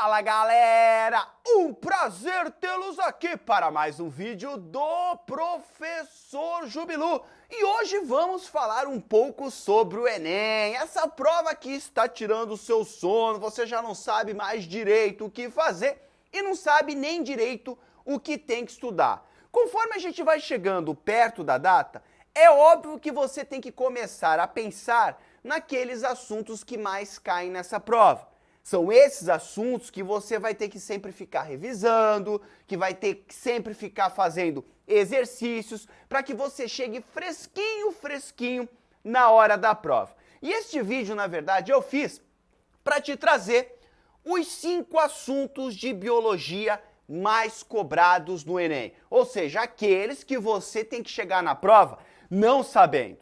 Fala galera, um prazer tê-los aqui para mais um vídeo do Professor Jubilu. E hoje vamos falar um pouco sobre o Enem, essa prova que está tirando o seu sono, você já não sabe mais direito o que fazer e não sabe nem direito o que tem que estudar. Conforme a gente vai chegando perto da data, é óbvio que você tem que começar a pensar naqueles assuntos que mais caem nessa prova. São esses assuntos que você vai ter que sempre ficar revisando, que vai ter que sempre ficar fazendo exercícios para que você chegue fresquinho na hora da prova. E este vídeo, na verdade, eu fiz para te trazer os 5 assuntos de biologia mais cobrados no Enem. Ou seja, aqueles que você tem que chegar na prova não sabendo.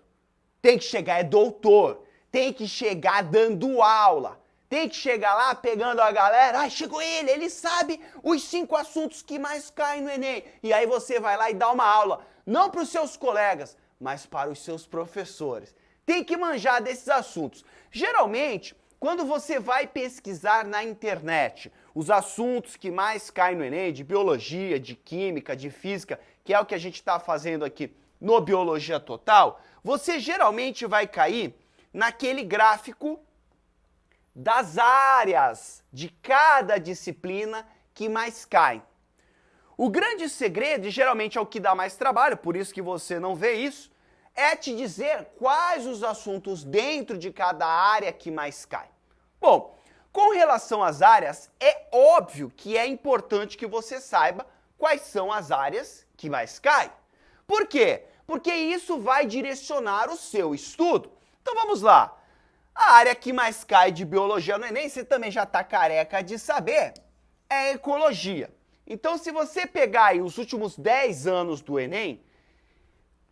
Tem que chegar doutor, tem que chegar dando aula. Tem que chegar lá pegando a galera, chegou ele sabe os 5 assuntos que mais caem no Enem. E aí você vai lá e dá uma aula, não para os seus colegas, mas para os seus professores. Tem que manjar desses assuntos. Geralmente, quando você vai pesquisar na internet os assuntos que mais caem no Enem, de biologia, de química, de física, que é o que a gente está fazendo aqui no Biologia Total, você geralmente vai cair naquele gráfico das áreas de cada disciplina que mais caem. O grande segredo, e geralmente é o que dá mais trabalho, por isso que você não vê isso, é te dizer quais os assuntos dentro de cada área que mais caem. Bom, com relação às áreas, é óbvio que é importante que você saiba quais são as áreas que mais caem. Por quê? Porque isso vai direcionar o seu estudo. Então vamos lá. A área que mais cai de biologia no Enem, você também já está careca de saber, é a ecologia. Então, se você pegar aí os últimos 10 anos do Enem,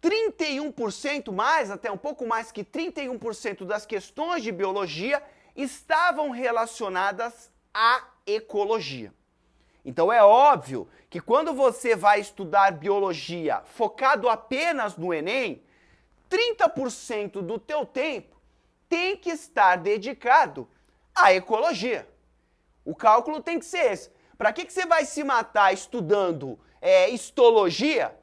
31% mais, até um pouco mais que 31% das questões de biologia estavam relacionadas à ecologia. Então, é óbvio que quando você vai estudar biologia focado apenas no Enem, 30% do teu tempo tem que estar dedicado à ecologia. O cálculo tem que ser esse. Para que você vai se matar estudando histologia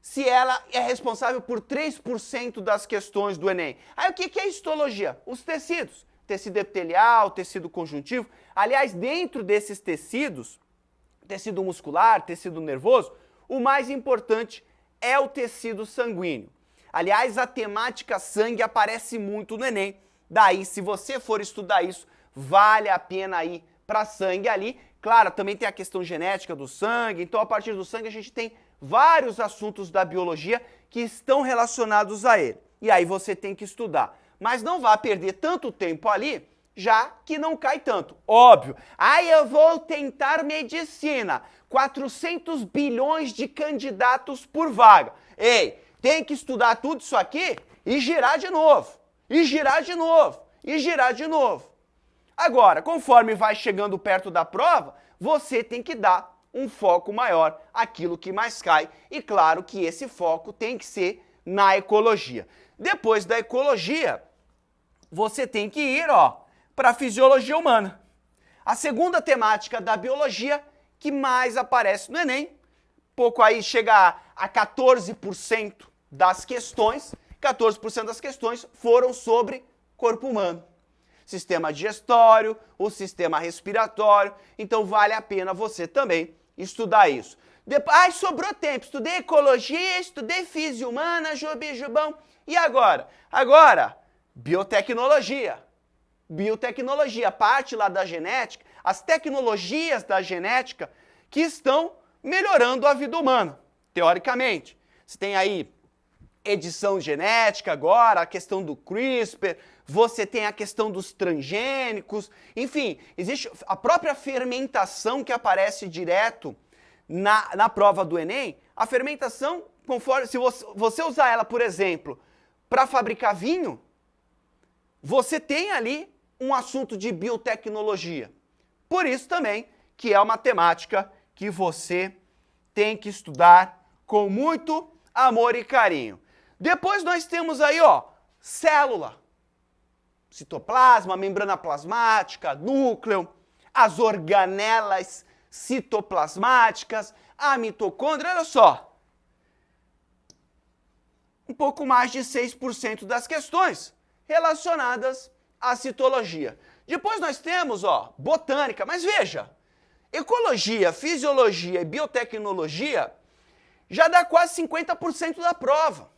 se ela é responsável por 3% das questões do Enem? Aí o que é histologia? Os tecidos. Tecido epitelial, tecido conjuntivo. Aliás, dentro desses tecidos, tecido muscular, tecido nervoso, o mais importante é o tecido sanguíneo. Aliás, a temática sangue aparece muito no Enem. Daí, se você for estudar isso, vale a pena ir para sangue ali. Claro, também tem a questão genética do sangue. Então, a partir do sangue, a gente tem vários assuntos da biologia que estão relacionados a ele. E aí você tem que estudar. Mas não vá perder tanto tempo ali, já que não cai tanto. Óbvio. Aí eu vou tentar medicina. 400 bilhões de candidatos por vaga. Ei, tem que estudar tudo isso aqui e girar de novo, e girar de novo, e girar de novo. Agora, conforme vai chegando perto da prova, você tem que dar um foco maior àquilo que mais cai. E claro que esse foco tem que ser na ecologia. Depois da ecologia, você tem que ir para a fisiologia humana. A segunda temática da biologia que mais aparece no Enem, pouco aí chega a 14% das questões, 14% das questões foram sobre corpo humano. Sistema digestório, o sistema respiratório, então vale a pena você também estudar isso. Depois, sobrou tempo, estudei ecologia, estudei física humana, Jubão, e agora? Agora, biotecnologia. Biotecnologia, parte lá da genética, as tecnologias da genética que estão melhorando a vida humana, teoricamente. Você tem aí edição genética agora, a questão do CRISPR, você tem a questão dos transgênicos, enfim, existe a própria fermentação que aparece direto na prova do Enem. A fermentação, conforme, se você usar ela, por exemplo, para fabricar vinho, você tem ali um assunto de biotecnologia. Por isso também que é uma temática que você tem que estudar com muito amor e carinho. Depois nós temos aí, célula, citoplasma, membrana plasmática, núcleo. as organelas citoplasmáticas, a mitocôndria, olha só. Um pouco mais de 6% das questões relacionadas à citologia. Depois nós temos, ó, botânica, mas veja, ecologia, fisiologia e biotecnologia já dá quase 50% da prova.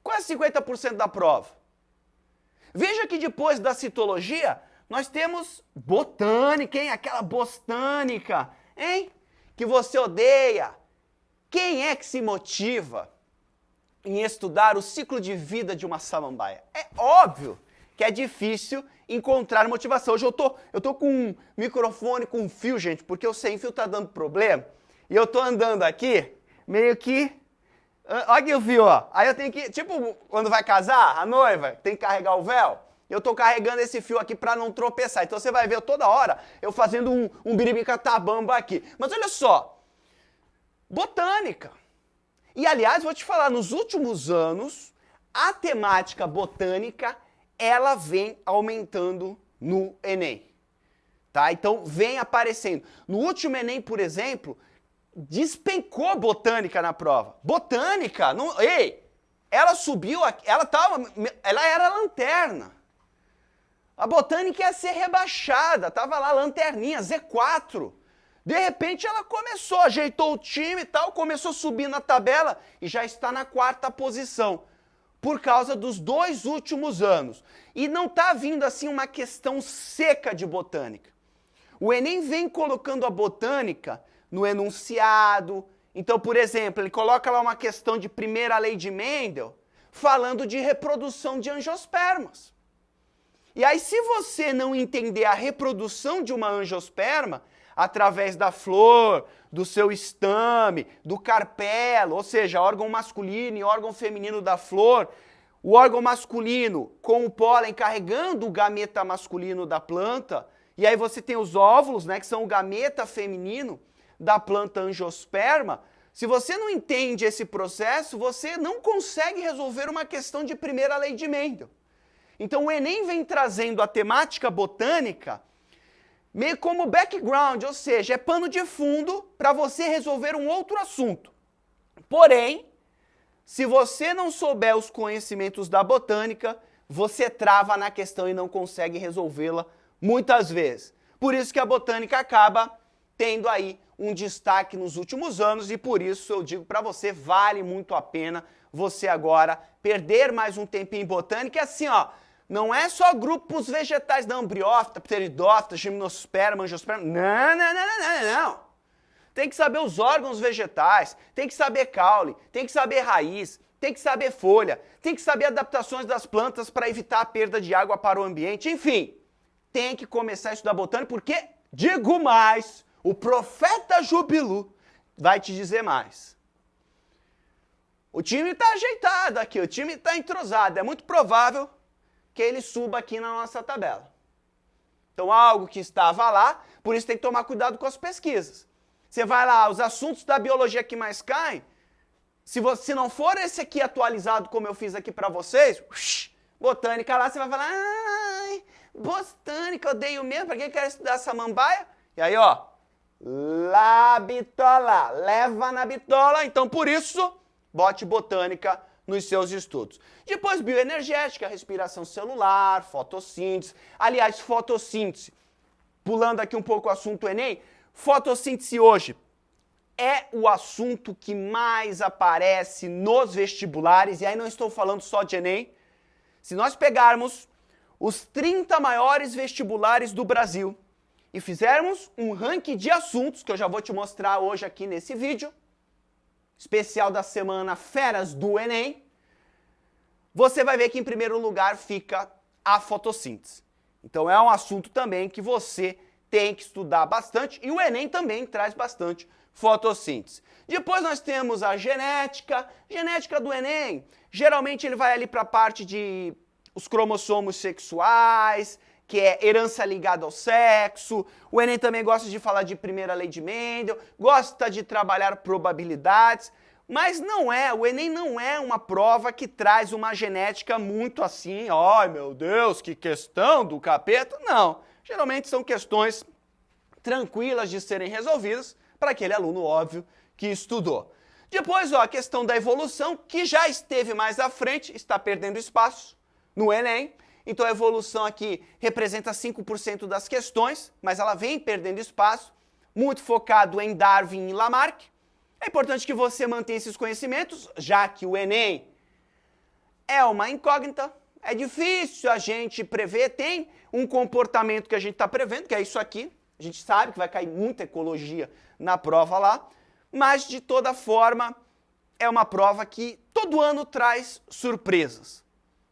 Quase 50% da prova. Veja que depois da citologia, nós temos botânica, hein? Aquela botânica, hein? Que você odeia. Quem é que se motiva em estudar o ciclo de vida de uma samambaia? É óbvio que é difícil encontrar motivação. Hoje eu tô com um microfone com fio, gente, porque o sem fio tá dando problema. E eu tô andando aqui, meio que... Olha aqui o fio, ó. Aí eu tenho que... Tipo, quando vai casar, a noiva, tem que carregar o véu. Eu tô carregando esse fio aqui pra não tropeçar. Então você vai ver toda hora eu fazendo um biribicatabamba aqui. Mas olha só. Botânica. E, aliás, vou te falar, nos últimos anos, a temática botânica, ela vem aumentando no Enem. Tá? Então, vem aparecendo. No último Enem, por exemplo, despencou botânica na prova. Botânica, não, ei, ela subiu, ela era lanterna. A botânica ia ser rebaixada, tava lá, lanterninha, Z4. De repente ela começou, ajeitou o time e tal, começou a subir na tabela e já está na 4ª posição, por causa dos 2 últimos anos. E não está vindo assim uma questão seca de botânica. O Enem vem colocando a botânica no enunciado. Então, por exemplo, ele coloca lá uma questão de primeira lei de Mendel, falando de reprodução de angiospermas. E aí, se você não entender a reprodução de uma angiosperma, através da flor, do seu estame, do carpelo, ou seja, órgão masculino e órgão feminino da flor, o órgão masculino com o pólen carregando o gameta masculino da planta, e aí você tem os óvulos, né, que são o gameta feminino da planta angiosperma. Se você não entende esse processo, você não consegue resolver uma questão de primeira lei de Mendel. Então o Enem vem trazendo a temática botânica meio como background, ou seja, é pano de fundo para você resolver um outro assunto. Porém, se você não souber os conhecimentos da botânica, você trava na questão e não consegue resolvê-la muitas vezes. Por isso que a botânica acaba tendo aí um destaque nos últimos anos e por isso eu digo para você, vale muito a pena você agora perder mais um tempinho em botânica. E assim, ó, não é só grupos vegetais, não, briófita, pteridófita, gimnosperma, angiosperma, não. Tem que saber os órgãos vegetais, tem que saber caule, tem que saber raiz, tem que saber folha, tem que saber adaptações das plantas para evitar a perda de água para o ambiente, enfim. Tem que começar a estudar botânica porque, digo mais, o profeta Jubilu vai te dizer mais. O time está ajeitado aqui, o time está entrosado, é muito provável que ele suba aqui na nossa tabela. Então, algo que estava lá, por isso tem que tomar cuidado com as pesquisas. Você vai lá, os assuntos da biologia que mais caem, se não for esse aqui atualizado como eu fiz aqui para vocês, botânica lá, você vai falar, ai, botânica, odeio mesmo, para quem quer estudar samambaia? E aí, ó, lá bitola, leva na bitola, então por isso, bote botânica nos seus estudos. Depois, bioenergética, respiração celular, fotossíntese. Aliás, fotossíntese, pulando aqui um pouco o assunto Enem, fotossíntese hoje é o assunto que mais aparece nos vestibulares, e aí não estou falando só de Enem. Se nós pegarmos os 30 maiores vestibulares do Brasil e fizermos um ranking de assuntos, que eu já vou te mostrar hoje aqui nesse vídeo, especial da semana Feras do Enem, você vai ver que em primeiro lugar fica a fotossíntese. Então é um assunto também que você tem que estudar bastante e o Enem também traz bastante fotossíntese. Depois nós temos a genética do Enem. Geralmente ele vai ali para a parte de os cromossomos sexuais, que é herança ligada ao sexo. O Enem também gosta de falar de primeira lei de Mendel, gosta de trabalhar probabilidades, mas o Enem não é uma prova que traz uma genética muito assim, ai meu Deus, que questão do capeta, não. geralmente são questões tranquilas de serem resolvidas para aquele aluno, óbvio, que estudou. Depois, ó, a questão da evolução, que já esteve mais à frente, está perdendo espaço no Enem. Então a evolução aqui representa 5% das questões, mas ela vem perdendo espaço, muito focado em Darwin e Lamarck. É importante que você mantenha esses conhecimentos, já que o Enem é uma incógnita, é difícil a gente prever, tem um comportamento que a gente está prevendo, que é isso aqui. A gente sabe que vai cair muita ecologia na prova lá, mas de toda forma é uma prova que todo ano traz surpresas.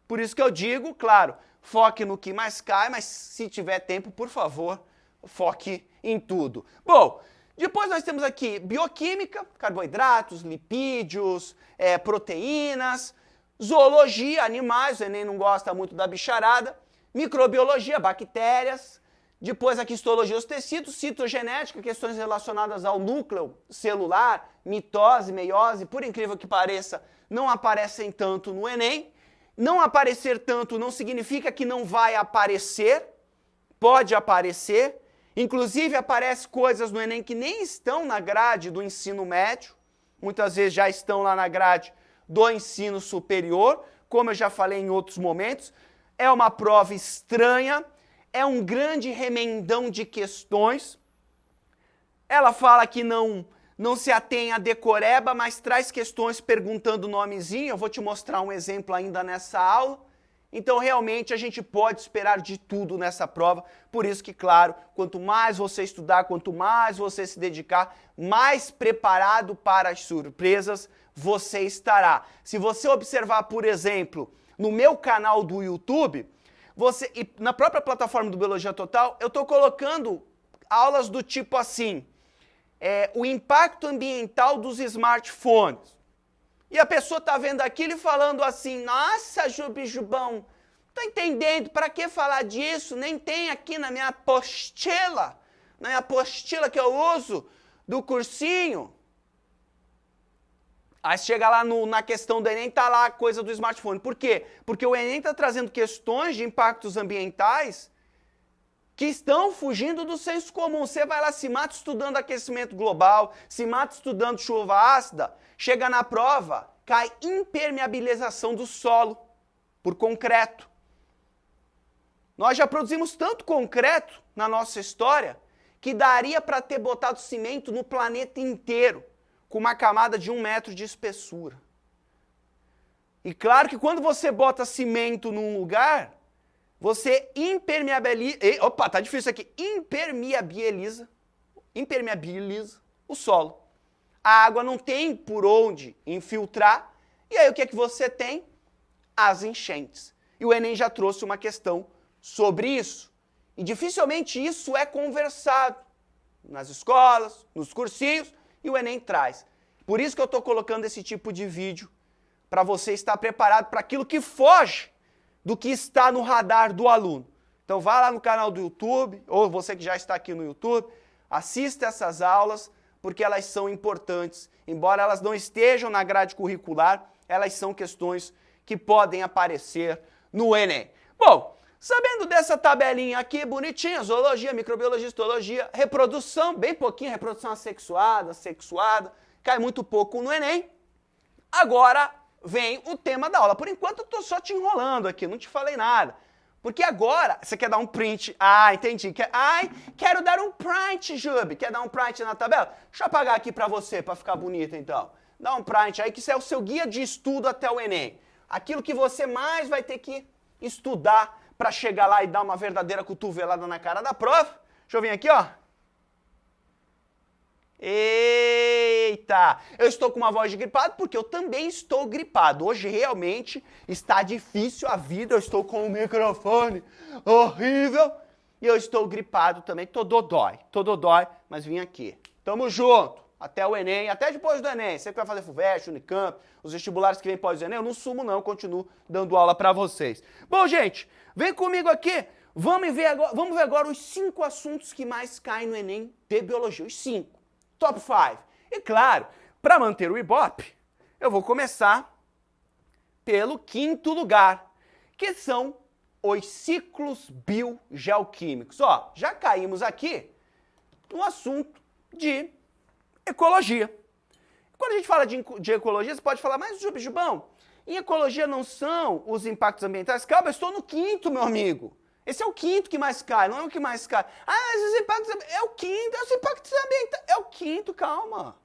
Por isso que eu digo, claro, foque no que mais cai, mas se tiver tempo, por favor, foque em tudo. Bom, depois nós temos aqui bioquímica, carboidratos, lipídios, proteínas, zoologia, animais, o Enem não gosta muito da bicharada, microbiologia, bactérias, depois aqui histologia dos tecidos, citogenética, questões relacionadas ao núcleo celular, mitose, meiose, por incrível que pareça, não aparecem tanto no Enem. Não aparecer tanto não significa que não vai aparecer, pode aparecer, inclusive aparecem coisas no Enem que nem estão na grade do ensino médio, muitas vezes já estão lá na grade do ensino superior, como eu já falei em outros momentos, é uma prova estranha, é um grande remendão de questões, ela fala que não se atém a decoreba, mas traz questões perguntando o nomezinho. Eu vou te mostrar um exemplo ainda nessa aula. Então, realmente, a gente pode esperar de tudo nessa prova. Por isso que, claro, quanto mais você estudar, quanto mais você se dedicar, mais preparado para as surpresas você estará. Se você observar, por exemplo, no meu canal do YouTube, e na própria plataforma do Biologia Total, eu estou colocando aulas do tipo assim, o impacto ambiental dos smartphones. E a pessoa está vendo aquilo e falando assim, nossa, Jubão, tô entendendo, para que falar disso? Nem tem aqui na minha apostila que eu uso do cursinho. Aí chega lá na questão do Enem, tá lá a coisa do smartphone. Por quê? Porque o Enem está trazendo questões de impactos ambientais que estão fugindo do senso comum. Você vai lá, se mata estudando aquecimento global, se mata estudando chuva ácida, chega na prova, cai impermeabilização do solo por concreto. Nós já produzimos tanto concreto na nossa história que daria para ter botado cimento no planeta inteiro, com uma camada de 1 metro de espessura. E claro que quando você bota cimento num lugar, você impermeabiliza, tá difícil aqui, impermeabiliza o solo. A água não tem por onde infiltrar, e aí o que é que você tem? As enchentes. E o Enem já trouxe uma questão sobre isso. E dificilmente isso é conversado nas escolas, nos cursinhos, e o Enem traz. Por isso que eu estou colocando esse tipo de vídeo, para você estar preparado para aquilo que foge do que está no radar do aluno. Então vá lá no canal do YouTube, ou você que já está aqui no YouTube, assista essas aulas, porque elas são importantes. Embora elas não estejam na grade curricular, elas são questões que podem aparecer no Enem. Bom, sabendo dessa tabelinha aqui, bonitinha, zoologia, microbiologia, histologia, reprodução, bem pouquinho, reprodução assexuada, sexuada, cai muito pouco no Enem. Agora vem o tema da aula. Por enquanto eu estou só te enrolando aqui, não te falei nada. Porque agora, você quer dar um print, entendi, quero dar um print, Jube, quer dar um print na tabela? Deixa eu apagar aqui para você, para ficar bonito então. Dá um print aí, que isso é o seu guia de estudo até o Enem. Aquilo que você mais vai ter que estudar para chegar lá e dar uma verdadeira cotovelada na cara da prova. Deixa eu vir aqui, ó. Eita! Eu estou com uma voz de gripado porque eu também estou gripado. Hoje realmente está difícil a vida, eu estou com um microfone horrível e eu estou gripado também. Tô dodói, mas vim aqui. Tamo junto, até o Enem, até depois do Enem. Você que vai fazer FUVEST, Unicamp, os vestibulares que vem pós o Enem, eu não sumo não, eu continuo dando aula para vocês. Bom, gente, vem comigo aqui. Vamos ver agora os 5 assuntos que mais caem no Enem de Biologia, os 5. Top 5. E claro, para manter o Ibope, eu vou começar pelo 5º lugar, que são os ciclos biogeoquímicos. Ó, já caímos aqui no assunto de ecologia. Quando a gente fala de ecologia, você pode falar, mas Jubão, em ecologia não são os impactos ambientais? Calma, eu estou no quinto, meu amigo. Esse é o quinto que mais cai, não é o que mais cai. Ah, mas os impactos é o quinto, os impactos ambientais é o quinto, calma.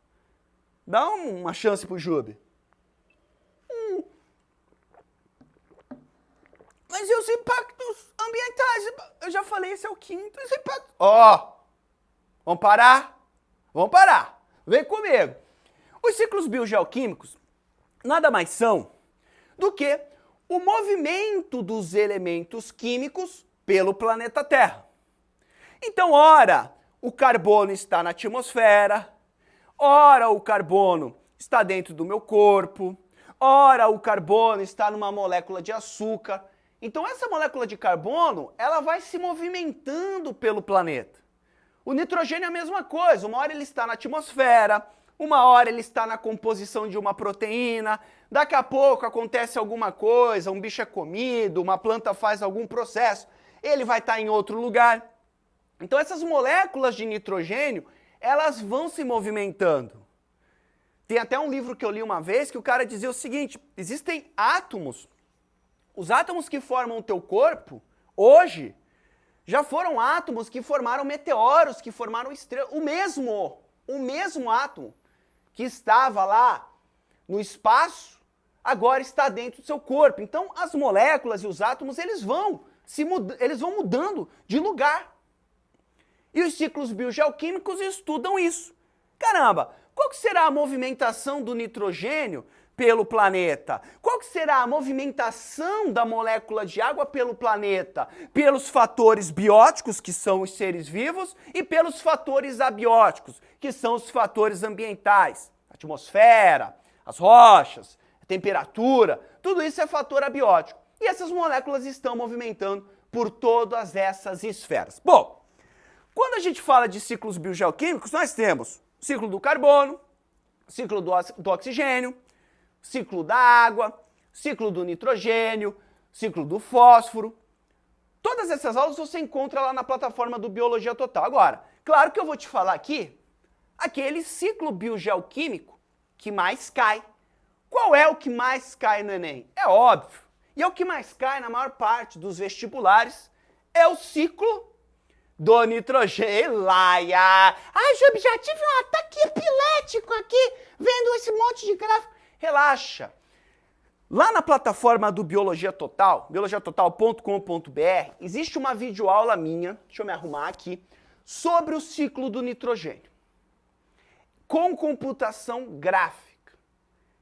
Dá uma chance pro Jube. Mas e os impactos ambientais? Eu já falei, esse é o quinto. Os impactos... Ó, vamos parar? Vamos parar. Vem comigo. Os ciclos biogeoquímicos nada mais são do que o movimento dos elementos químicos pelo planeta Terra. Então, ora, o carbono está na atmosfera, ora o carbono está dentro do meu corpo, ora o carbono está numa molécula de açúcar. Então essa molécula de carbono, ela vai se movimentando pelo planeta. O nitrogênio é a mesma coisa, uma hora ele está na atmosfera, uma hora ele está na composição de uma proteína, daqui a pouco acontece alguma coisa, um bicho é comido, uma planta faz algum processo, ele vai estar em outro lugar. Então essas moléculas de nitrogênio, elas vão se movimentando. Tem até um livro que eu li uma vez que o cara dizia o seguinte, existem átomos, os átomos que formam o teu corpo, hoje, já foram átomos que formaram meteoros, que formaram estrelas, o mesmo átomo que estava lá no espaço, agora está dentro do seu corpo. Então as moléculas e os átomos, eles vão mudando de lugar. E os ciclos biogeoquímicos estudam isso. Caramba, qual que será a movimentação do nitrogênio pelo planeta? Qual que será a movimentação da molécula de água pelo planeta? Pelos fatores bióticos, que são os seres vivos, e pelos fatores abióticos, que são os fatores ambientais. A atmosfera, as rochas, a temperatura, tudo isso é fator abiótico. E essas moléculas estão movimentando por todas essas esferas. Bom, quando a gente fala de ciclos biogeoquímicos, nós temos o ciclo do carbono, o ciclo do oxigênio, ciclo da água, ciclo do nitrogênio, ciclo do fósforo. Todas essas aulas você encontra lá na plataforma do Biologia Total. Agora, claro que eu vou te falar aqui aquele ciclo biogeoquímico que mais cai. Qual é o que mais cai no Enem? É óbvio. E é o que mais cai na maior parte dos vestibulares, é o ciclo do nitrogênio. Laia! Ai, Júlio, já tive um ataque epilético aqui, vendo esse monte de gráfico. Relaxa. Lá na plataforma do Biologia Total, biologiatotal.com.br, existe uma videoaula minha, deixa eu me arrumar aqui, sobre o ciclo do nitrogênio, com computação gráfica.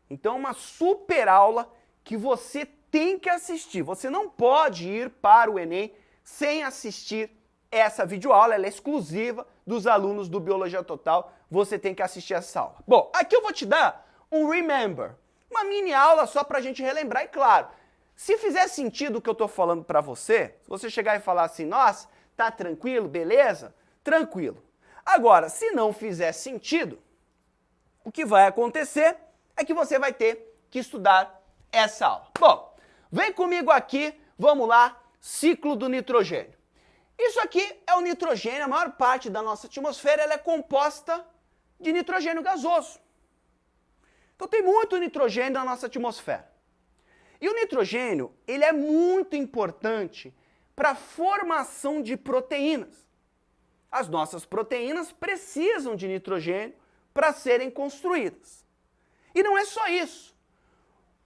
Então, uma super aula que você tem que assistir. Você não pode ir para o Enem sem assistir essa videoaula, ela é exclusiva dos alunos do Biologia Total, você tem que assistir essa aula. Bom, aqui eu vou te dar um remember, uma mini aula só pra gente relembrar, e claro, se fizer sentido o que eu tô falando pra você, se você chegar e falar assim, nossa, tá tranquilo, beleza? Tranquilo. Agora, se não fizer sentido, o que vai acontecer é que você vai ter que estudar essa aula. Bom, vem comigo aqui, vamos lá, ciclo do nitrogênio. Isso aqui é o nitrogênio, a maior parte da nossa atmosfera ela é composta de nitrogênio gasoso. Então tem muito nitrogênio na nossa atmosfera. E o nitrogênio, ele é muito importante para a formação de proteínas. As nossas proteínas precisam de nitrogênio para serem construídas. E não é só isso.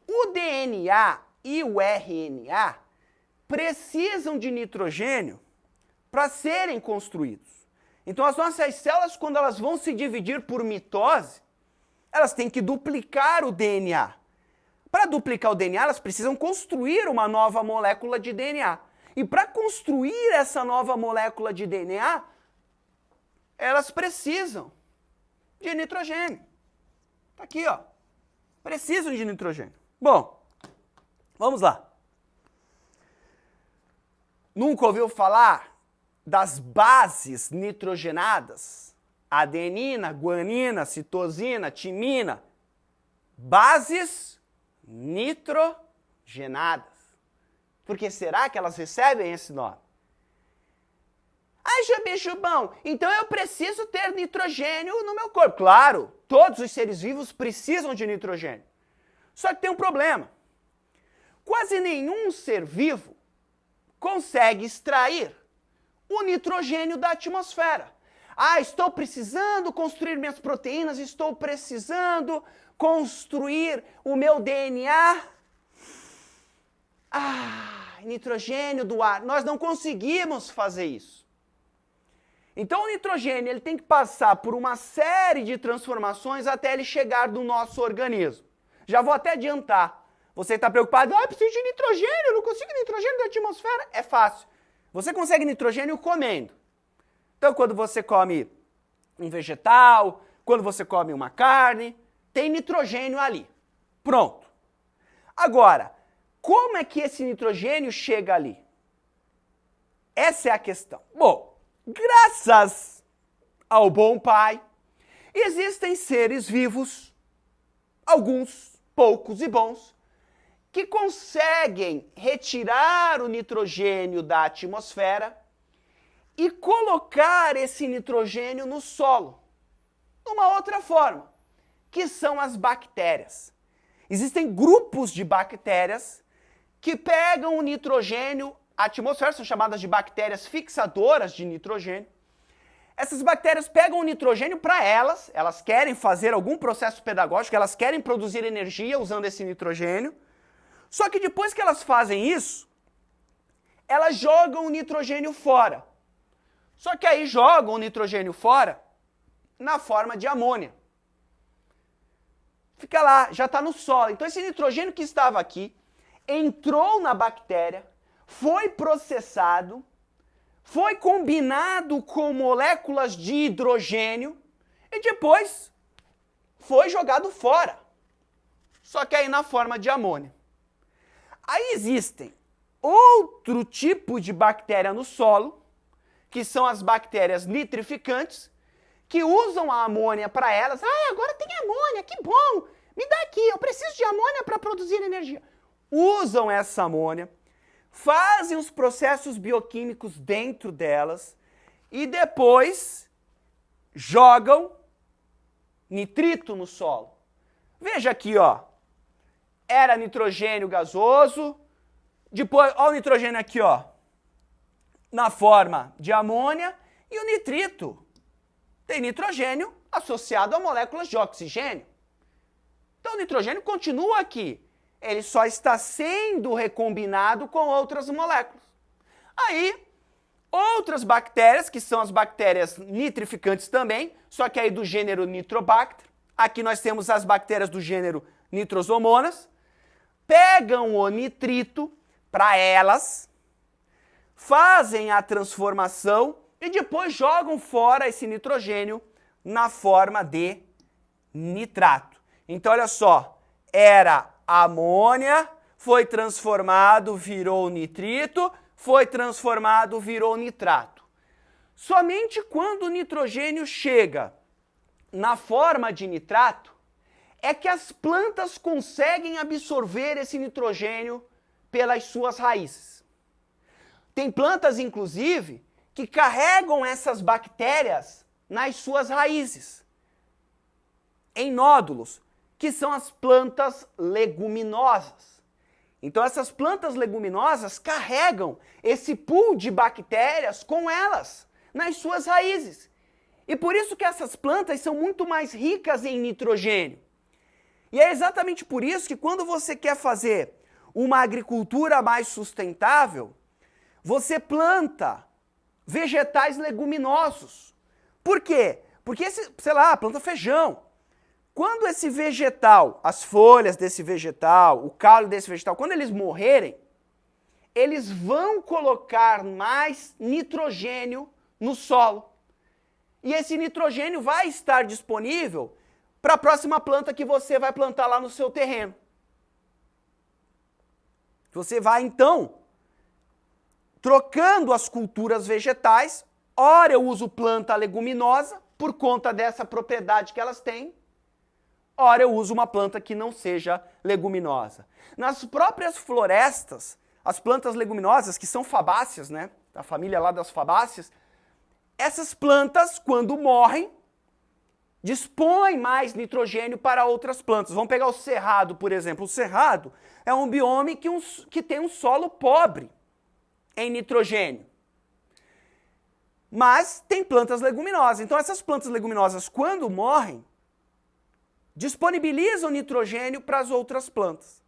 O DNA e o RNA precisam de nitrogênio para serem construídos. Então as nossas células, quando elas vão se dividir por mitose, elas têm que duplicar o DNA. Para duplicar o DNA, elas precisam construir uma nova molécula de DNA. E para construir essa nova molécula de DNA, elas precisam de nitrogênio. Tá aqui, ó. Precisam de nitrogênio. Bom, vamos lá. Nunca ouviu falar das bases nitrogenadas? Adenina, guanina, citosina, timina. Bases nitrogenadas. Porque será que elas recebem esse nome? Ai, Jubão, então eu preciso ter nitrogênio no meu corpo. Claro, todos os seres vivos precisam de nitrogênio. Só que tem um problema. Quase nenhum ser vivo consegue extrair o nitrogênio da atmosfera. Ah, estou precisando construir minhas proteínas, estou precisando construir o meu DNA. Ah, nitrogênio do ar. Nós não conseguimos fazer isso. Então o nitrogênio ele tem que passar por uma série de transformações até ele chegar no nosso organismo. Já vou até adiantar. Você está preocupado? Ah, eu preciso de nitrogênio, eu não consigo nitrogênio da atmosfera. É fácil. Você consegue nitrogênio comendo. Então quando você come um vegetal, quando você come uma carne, tem nitrogênio ali. Pronto. Agora, como é que esse nitrogênio chega ali? Essa é a questão. Bom, graças ao bom Pai, existem seres vivos, alguns, poucos e bons, que conseguem retirar o nitrogênio da atmosfera e colocar esse nitrogênio no solo, numa outra forma, que são as bactérias. Existem grupos de bactérias que pegam o nitrogênio atmosfera, são chamadas de bactérias fixadoras de nitrogênio. Essas bactérias pegam o nitrogênio para elas querem fazer algum processo pedagógico, elas querem produzir energia usando esse nitrogênio. Só que depois que elas fazem isso, elas jogam o nitrogênio fora. Só que aí jogam o nitrogênio fora na forma de amônia. Fica lá, já está no solo. Então esse nitrogênio que estava aqui entrou na bactéria, foi processado, foi combinado com moléculas de hidrogênio e depois foi jogado fora. Só que aí na forma de amônia. Aí existem outro tipo de bactéria no solo, que são as bactérias nitrificantes, que usam a amônia para elas. Ah, agora tem amônia, que bom! Me dá aqui, eu preciso de amônia para produzir energia. Usam essa amônia, fazem os processos bioquímicos dentro delas e depois jogam nitrito no solo. Veja aqui, ó. Era nitrogênio gasoso, depois, ó o nitrogênio aqui, ó, na forma de amônia, e o nitrito tem nitrogênio associado a moléculas de oxigênio. Então o nitrogênio continua aqui. Ele só está sendo recombinado com outras moléculas. Aí, outras bactérias, que são as bactérias nitrificantes também, só que aí do gênero Nitrobacter, aqui nós temos as bactérias do gênero Nitrosomonas, pegam o nitrito para elas, fazem a transformação e depois jogam fora esse nitrogênio na forma de nitrato. Então, olha só, era amônia, foi transformado, virou nitrito, foi transformado, virou nitrato. Somente quando o nitrogênio chega na forma de nitrato, é que as plantas conseguem absorver esse nitrogênio pelas suas raízes. Tem plantas, inclusive, que carregam essas bactérias nas suas raízes, em nódulos, que são as plantas leguminosas. Então essas plantas leguminosas carregam esse pool de bactérias com elas, nas suas raízes. E por isso que essas plantas são muito mais ricas em nitrogênio. E é exatamente por isso que quando você quer fazer uma agricultura mais sustentável, você planta vegetais leguminosos. Por quê? Porque, sei lá, planta feijão. Quando esse vegetal, as folhas desse vegetal, o caule desse vegetal, quando eles morrerem, eles vão colocar mais nitrogênio no solo. E esse nitrogênio vai estar disponível para a próxima planta que você vai plantar lá no seu terreno. Você vai, então, trocando as culturas vegetais. Ora eu uso planta leguminosa, por conta dessa propriedade que elas têm. Ora eu uso uma planta que não seja leguminosa. Nas próprias florestas, as plantas leguminosas, que são fabáceas, né? A família lá das fabáceas, essas plantas, quando morrem, dispõem mais nitrogênio para outras plantas. Vamos pegar o cerrado, por exemplo. O cerrado é um biome que tem um solo pobre em nitrogênio. Mas tem plantas leguminosas. Então essas plantas leguminosas, quando morrem, disponibilizam nitrogênio para as outras plantas.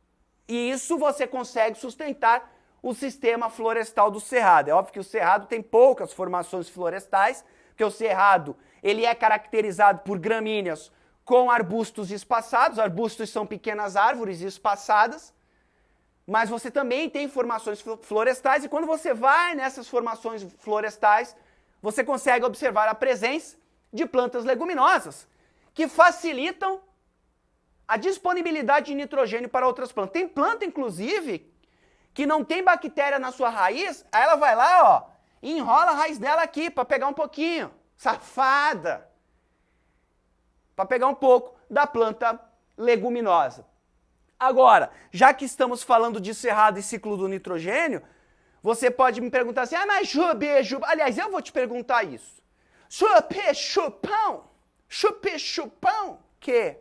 E isso você consegue sustentar o sistema florestal do cerrado. É óbvio que o cerrado tem poucas formações florestais, porque o cerrado ele é caracterizado por gramíneas com arbustos espaçados. Arbustos são pequenas árvores espaçadas, mas você também tem formações florestais, e quando você vai nessas formações florestais, você consegue observar a presença de plantas leguminosas, que facilitam a disponibilidade de nitrogênio para outras plantas. Tem planta, inclusive, que não tem bactéria na sua raiz, aí ela vai lá, ó, e enrola a raiz dela aqui para pegar um pouquinho. Safada! Para pegar um pouco da planta leguminosa. Agora, já que estamos falando de cerrado e ciclo do nitrogênio, você pode me perguntar assim, mas Jubi, aliás, eu vou te perguntar isso. Chupão, que?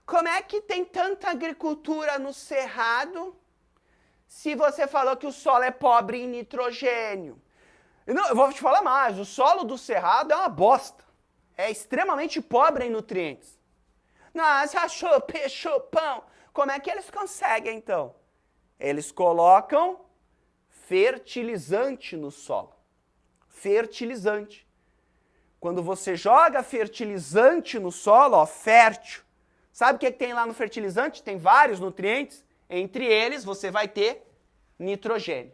Como é que tem tanta agricultura no cerrado se você falou que o solo é pobre em nitrogênio? Não, eu vou te falar mais, o solo do cerrado é uma bosta. É extremamente pobre em nutrientes. Nossa, chupão. Como é que eles conseguem, então? Eles colocam fertilizante no solo. Fertilizante. Quando você joga fertilizante no solo, ó, fértil. Sabe o que tem lá no fertilizante? Tem vários nutrientes. Entre eles, você vai ter nitrogênio.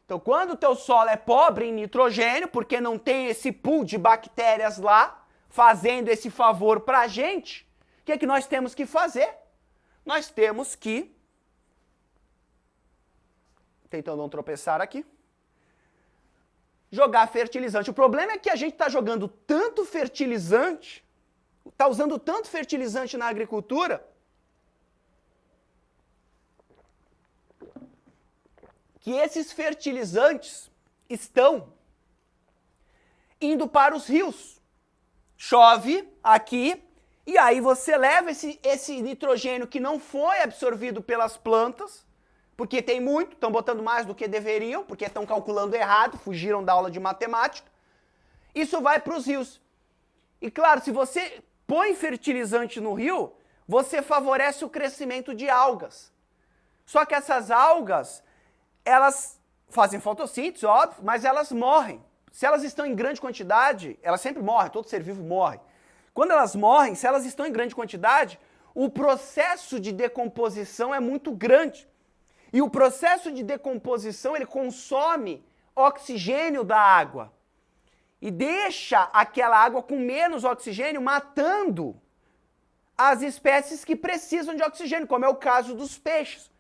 Então, quando o teu solo é pobre em nitrogênio, porque não tem esse pool de bactérias lá, fazendo esse favor para a gente, o que é que nós temos que fazer? Nós temos que, tentando não tropeçar aqui, jogar fertilizante. O problema é que a gente está jogando tanto fertilizante, está usando tanto fertilizante na agricultura, que esses fertilizantes estão indo para os rios. Chove aqui, e aí você leva esse nitrogênio que não foi absorvido pelas plantas, porque tem muito, estão botando mais do que deveriam, porque estão calculando errado, fugiram da aula de matemática. Isso vai para os rios. E claro, se você põe fertilizante no rio, você favorece o crescimento de algas. Só que essas algas, elas fazem fotossíntese, óbvio, mas elas morrem. Se elas estão em grande quantidade, elas sempre morrem, todo ser vivo morre. Quando elas morrem, se elas estão em grande quantidade, o processo de decomposição é muito grande. E o processo de decomposição, ele consome oxigênio da água. E deixa aquela água com menos oxigênio, matando as espécies que precisam de oxigênio, como é o caso dos peixes.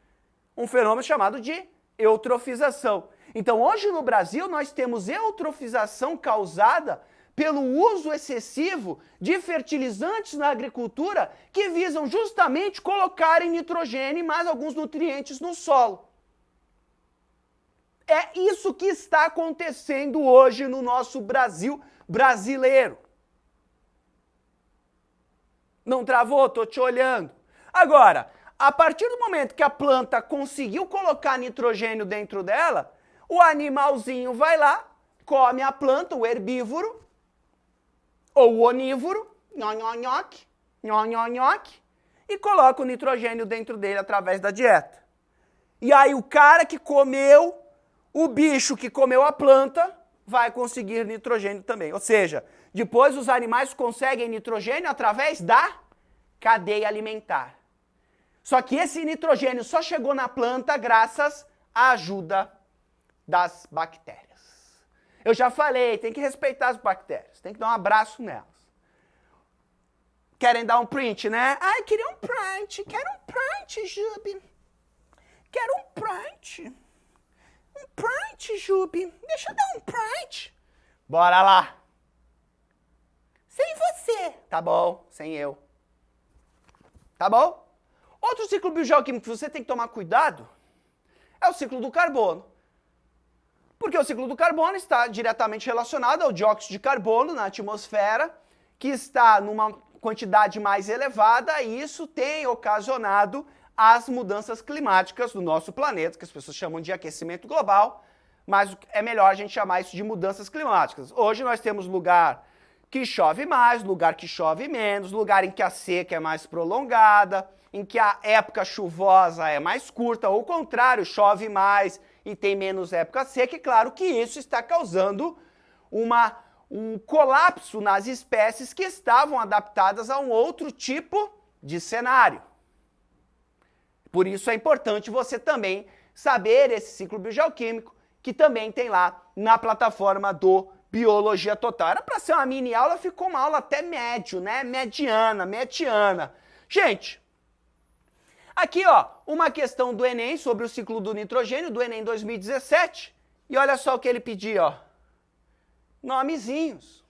Um fenômeno chamado de eutrofização. Então, hoje no Brasil, nós temos eutrofização causada pelo uso excessivo de fertilizantes na agricultura que visam justamente colocarem nitrogênio e mais alguns nutrientes no solo. É isso que está acontecendo hoje no nosso Brasil brasileiro. Não travou? Tô te olhando. Agora, a partir do momento que a planta conseguiu colocar nitrogênio dentro dela, o animalzinho vai lá, come a planta, o herbívoro, ou o onívoro, nhonhonhoque, e coloca o nitrogênio dentro dele através da dieta. E aí o cara que comeu, o bicho que comeu a planta, vai conseguir nitrogênio também. Ou seja, depois os animais conseguem nitrogênio através da cadeia alimentar. Só que esse nitrogênio só chegou na planta graças à ajuda das bactérias. Eu já falei, tem que respeitar as bactérias, tem que dar um abraço nelas. Querem dar um print, né? Ai, queria um print, quero um print, Jubi. Quero um print. Um print, Jubi. Deixa eu dar um print. Bora lá. Sem você. Tá bom, sem eu. Tá bom? Outro ciclo biogeoquímico que você tem que tomar cuidado é o ciclo do carbono. Porque o ciclo do carbono está diretamente relacionado ao dióxido de carbono na atmosfera, que está numa quantidade mais elevada, e isso tem ocasionado as mudanças climáticas do nosso planeta, que as pessoas chamam de aquecimento global, mas é melhor a gente chamar isso de mudanças climáticas. Hoje nós temos lugar que chove mais, lugar que chove menos, lugar em que a seca é mais prolongada, em que a época chuvosa é mais curta, ou o contrário, chove mais e tem menos época seca, e claro que isso está causando um colapso nas espécies que estavam adaptadas a um outro tipo de cenário. Por isso é importante você também saber esse ciclo biogeoquímico, que também tem lá na plataforma do Biologia Total. Era para ser uma mini aula, ficou uma aula até médio, né? Mediana. Gente, aqui ó, uma questão do Enem sobre o ciclo do nitrogênio, do Enem 2017. E olha só o que ele pediu, ó. Nomezinhos.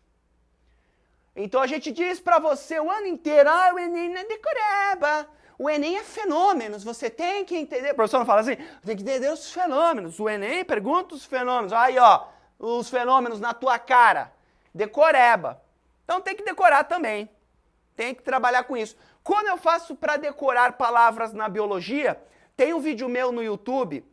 Então a gente diz para você o ano inteiro, o Enem não é decoreba. O Enem é fenômenos, você tem que entender. O professor não fala assim, tem que entender os fenômenos. O Enem pergunta os fenômenos. Aí, ó, os fenômenos na tua cara. Decoreba. Então tem que decorar também. Tem que trabalhar com isso. Quando eu faço para decorar palavras na biologia, tem um vídeo meu no YouTube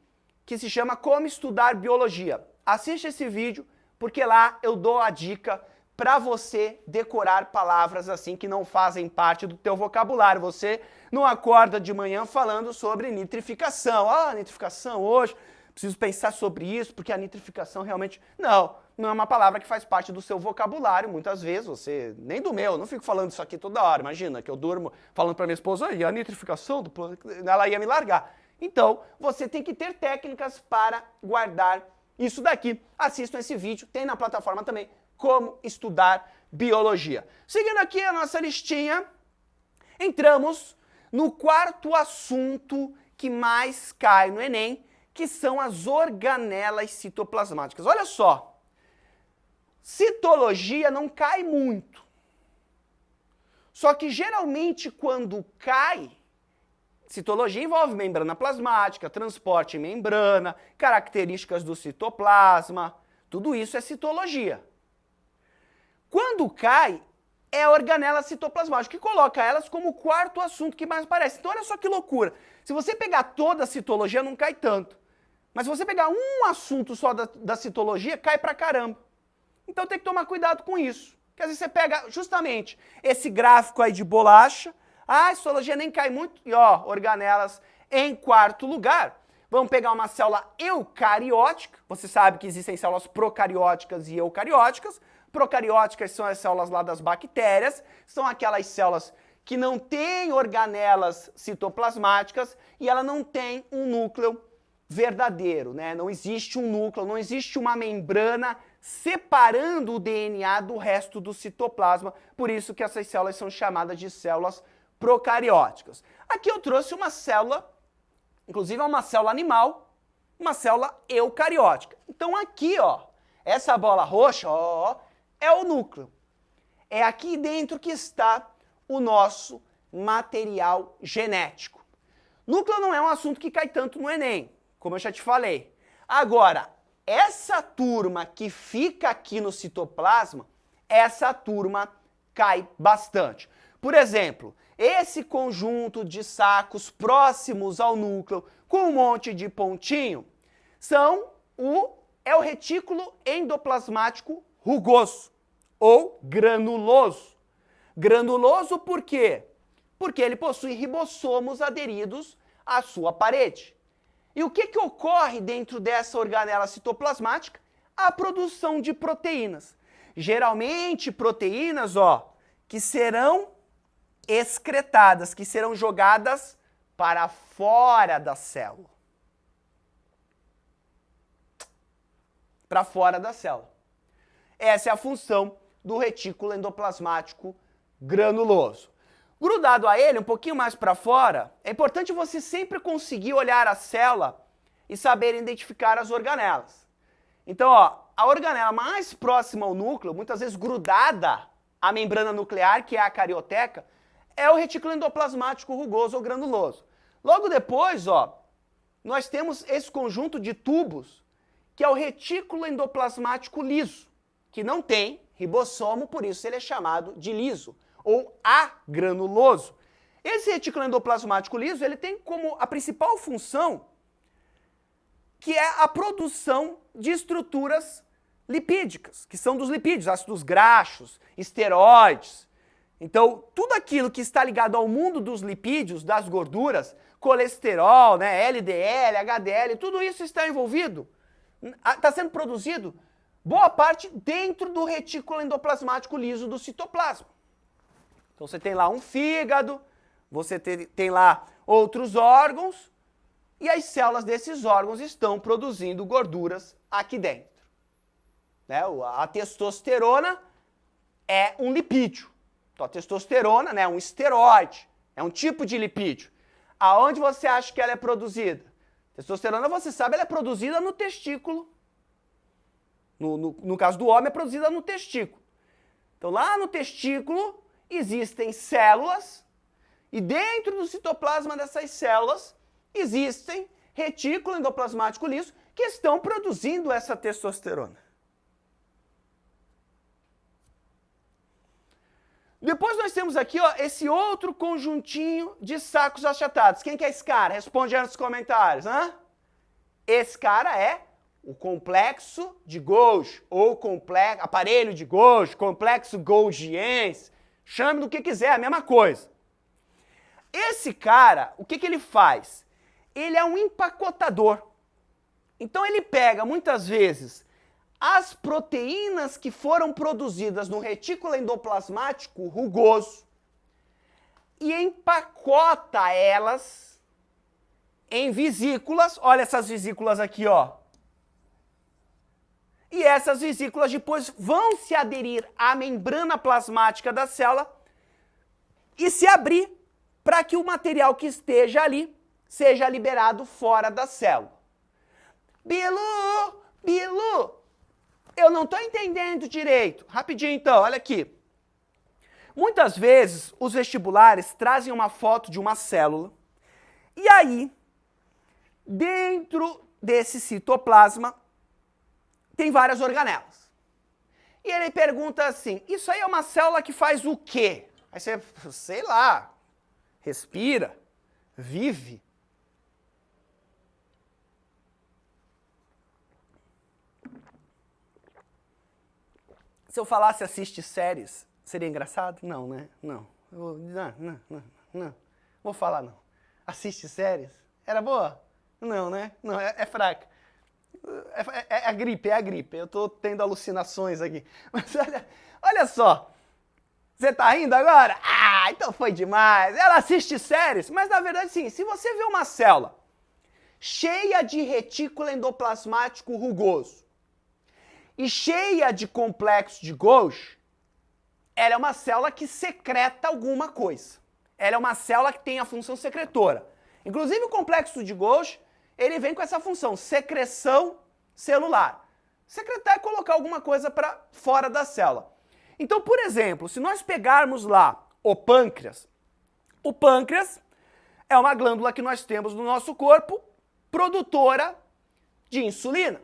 que se chama Como Estudar Biologia. Assiste esse vídeo, porque lá eu dou a dica para você decorar palavras assim que não fazem parte do teu vocabulário. Você não acorda de manhã falando sobre nitrificação. Nitrificação hoje, preciso pensar sobre isso, porque a nitrificação realmente... Não é uma palavra que faz parte do seu vocabulário. Muitas vezes você, nem do meu, eu não fico falando isso aqui toda hora. Imagina que eu durmo falando para minha esposa, a nitrificação, ela ia me largar. Então, você tem que ter técnicas para guardar isso daqui. Assistam esse vídeo, tem na plataforma também, Como Estudar Biologia. Seguindo aqui a nossa listinha, entramos no quarto assunto que mais cai no Enem, que são as organelas citoplasmáticas. Olha só, citologia não cai muito. Só que geralmente quando cai, citologia envolve membrana plasmática, transporte em membrana, características do citoplasma, tudo isso é citologia. Quando cai, é a organela citoplasmática, que coloca elas como o quarto assunto que mais aparece. Então olha só que loucura. Se você pegar toda a citologia, não cai tanto. Mas se você pegar um assunto só da citologia, cai pra caramba. Então tem que tomar cuidado com isso. Porque às vezes você pega justamente esse gráfico aí de bolacha, a citologia nem cai muito, e ó, organelas em quarto lugar. Vamos pegar uma célula eucariótica, você sabe que existem células procarióticas e eucarióticas. Procarióticas são as células lá das bactérias, são aquelas células que não têm organelas citoplasmáticas e ela não tem um núcleo verdadeiro, né? Não existe um núcleo, não existe uma membrana separando o DNA do resto do citoplasma, por isso que essas células são chamadas de células procarióticas. Aqui eu trouxe uma célula, inclusive é uma célula animal, uma célula eucariótica. Então aqui, ó, essa bola roxa, ó, é o núcleo. É aqui dentro que está o nosso material genético. Núcleo não é um assunto que cai tanto no Enem, como eu já te falei. Agora, essa turma que fica aqui no citoplasma, essa turma cai bastante. Por exemplo, esse conjunto de sacos próximos ao núcleo, com um monte de pontinho, é o retículo endoplasmático rugoso ou granuloso. Granuloso por quê? Porque ele possui ribossomos aderidos à sua parede. E o que ocorre dentro dessa organela citoplasmática? A produção de proteínas. Geralmente proteínas, ó, que serão excretadas, que serão jogadas para fora da célula. Para fora da célula. Essa é a função do retículo endoplasmático granuloso. Grudado a ele, um pouquinho mais para fora, é importante você sempre conseguir olhar a célula e saber identificar as organelas. Então, ó, a organela mais próxima ao núcleo, muitas vezes grudada à membrana nuclear, que é a carioteca, é o retículo endoplasmático rugoso ou granuloso. Logo depois, ó, nós temos esse conjunto de tubos, que é o retículo endoplasmático liso, que não tem ribossomo, por isso ele é chamado de liso, ou agranuloso. Esse retículo endoplasmático liso, ele tem como a principal função, que é a produção de estruturas lipídicas, que são dos lipídios, ácidos graxos, esteroides. Então, tudo aquilo que está ligado ao mundo dos lipídios, das gorduras, colesterol, né, LDL, HDL, tudo isso está envolvido, está sendo produzido, boa parte dentro do retículo endoplasmático liso do citoplasma. Então, você tem lá um fígado, você tem lá outros órgãos, e as células desses órgãos estão produzindo gorduras aqui dentro. Né? A testosterona é um lipídio. Então, a testosterona, né, é um esteroide, é um tipo de lipídio. Aonde você acha que ela é produzida? Testosterona, você sabe, ela é produzida no testículo. No caso do homem, é produzida no testículo. Então, lá no testículo, existem células, e dentro do citoplasma dessas células, existem retículo endoplasmático liso que estão produzindo essa testosterona. Depois nós temos aqui, ó, esse outro conjuntinho de sacos achatados. Quem que é esse cara? Responde aí nos comentários. Hã? Esse cara é o complexo de Golgi, ou aparelho de Golgi, complexo golgiense, chame do que quiser, a mesma coisa. Esse cara, o que que ele faz? Ele é um empacotador. Então ele pega, muitas vezes, as proteínas que foram produzidas no retículo endoplasmático rugoso e empacota elas em vesículas. Olha essas vesículas aqui, ó. E essas vesículas depois vão se aderir à membrana plasmática da célula e se abrir para que o material que esteja ali seja liberado fora da célula. Bilu, eu não estou entendendo direito. Rapidinho então, olha aqui. Muitas vezes os vestibulares trazem uma foto de uma célula e aí, dentro desse citoplasma, tem várias organelas. E ele pergunta assim, isso aí é uma célula que faz o quê? Aí você, sei lá, respira, vive. Se eu falasse assiste séries, seria engraçado? Não, né? Não. Não. Vou falar não. Assiste séries? Era boa? Não, né? Não, é fraca. É a gripe. Eu tô tendo alucinações aqui. Mas olha só. Você tá rindo agora? Ah, então foi demais. Ela assiste séries, mas na verdade sim, se você vê uma célula cheia de retículo endoplasmático rugoso e cheia de complexo de Golgi, ela é uma célula que secreta alguma coisa. Ela é uma célula que tem a função secretora. Inclusive o complexo de Golgi, ele vem com essa função, secreção celular. Secretar é colocar alguma coisa para fora da célula. Então, por exemplo, se nós pegarmos lá o pâncreas é uma glândula que nós temos no nosso corpo, produtora de insulina.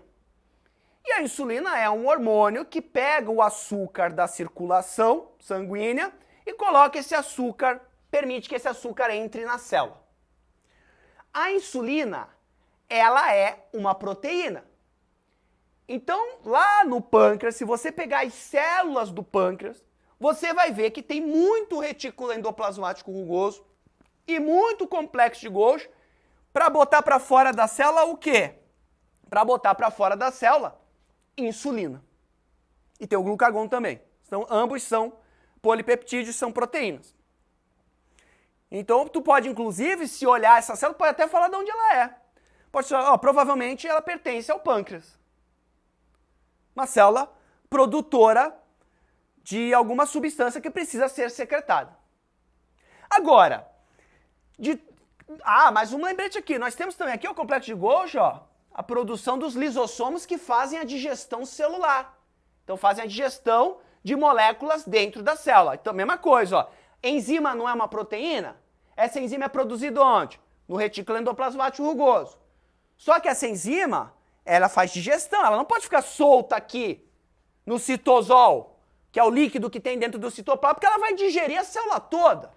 E a insulina é um hormônio que pega o açúcar da circulação sanguínea e coloca esse açúcar, permite que esse açúcar entre na célula. A insulina, ela é uma proteína. Então, lá no pâncreas, se você pegar as células do pâncreas, você vai ver que tem muito retículo endoplasmático rugoso e muito complexo de Golgi para botar para fora da célula o quê? Para botar para fora da célula insulina. E tem o glucagon também. Então, ambos são polipeptídeos, são proteínas. Então, tu pode, inclusive, se olhar essa célula, pode até falar de onde ela é. Pode falar, provavelmente ela pertence ao pâncreas. Uma célula produtora de alguma substância que precisa ser secretada. Agora, mas um lembrete aqui, nós temos também aqui o complexo de Golgi, ó, a produção dos lisossomos que fazem a digestão celular. Então fazem a digestão de moléculas dentro da célula. Então mesma coisa, ó. Enzima não é uma proteína? Essa enzima é produzida onde? no retículo endoplasmático rugoso. Só que essa enzima, ela faz digestão, ela não pode ficar solta aqui no citosol, que é o líquido que tem dentro do citoplasma, porque ela vai digerir a célula toda.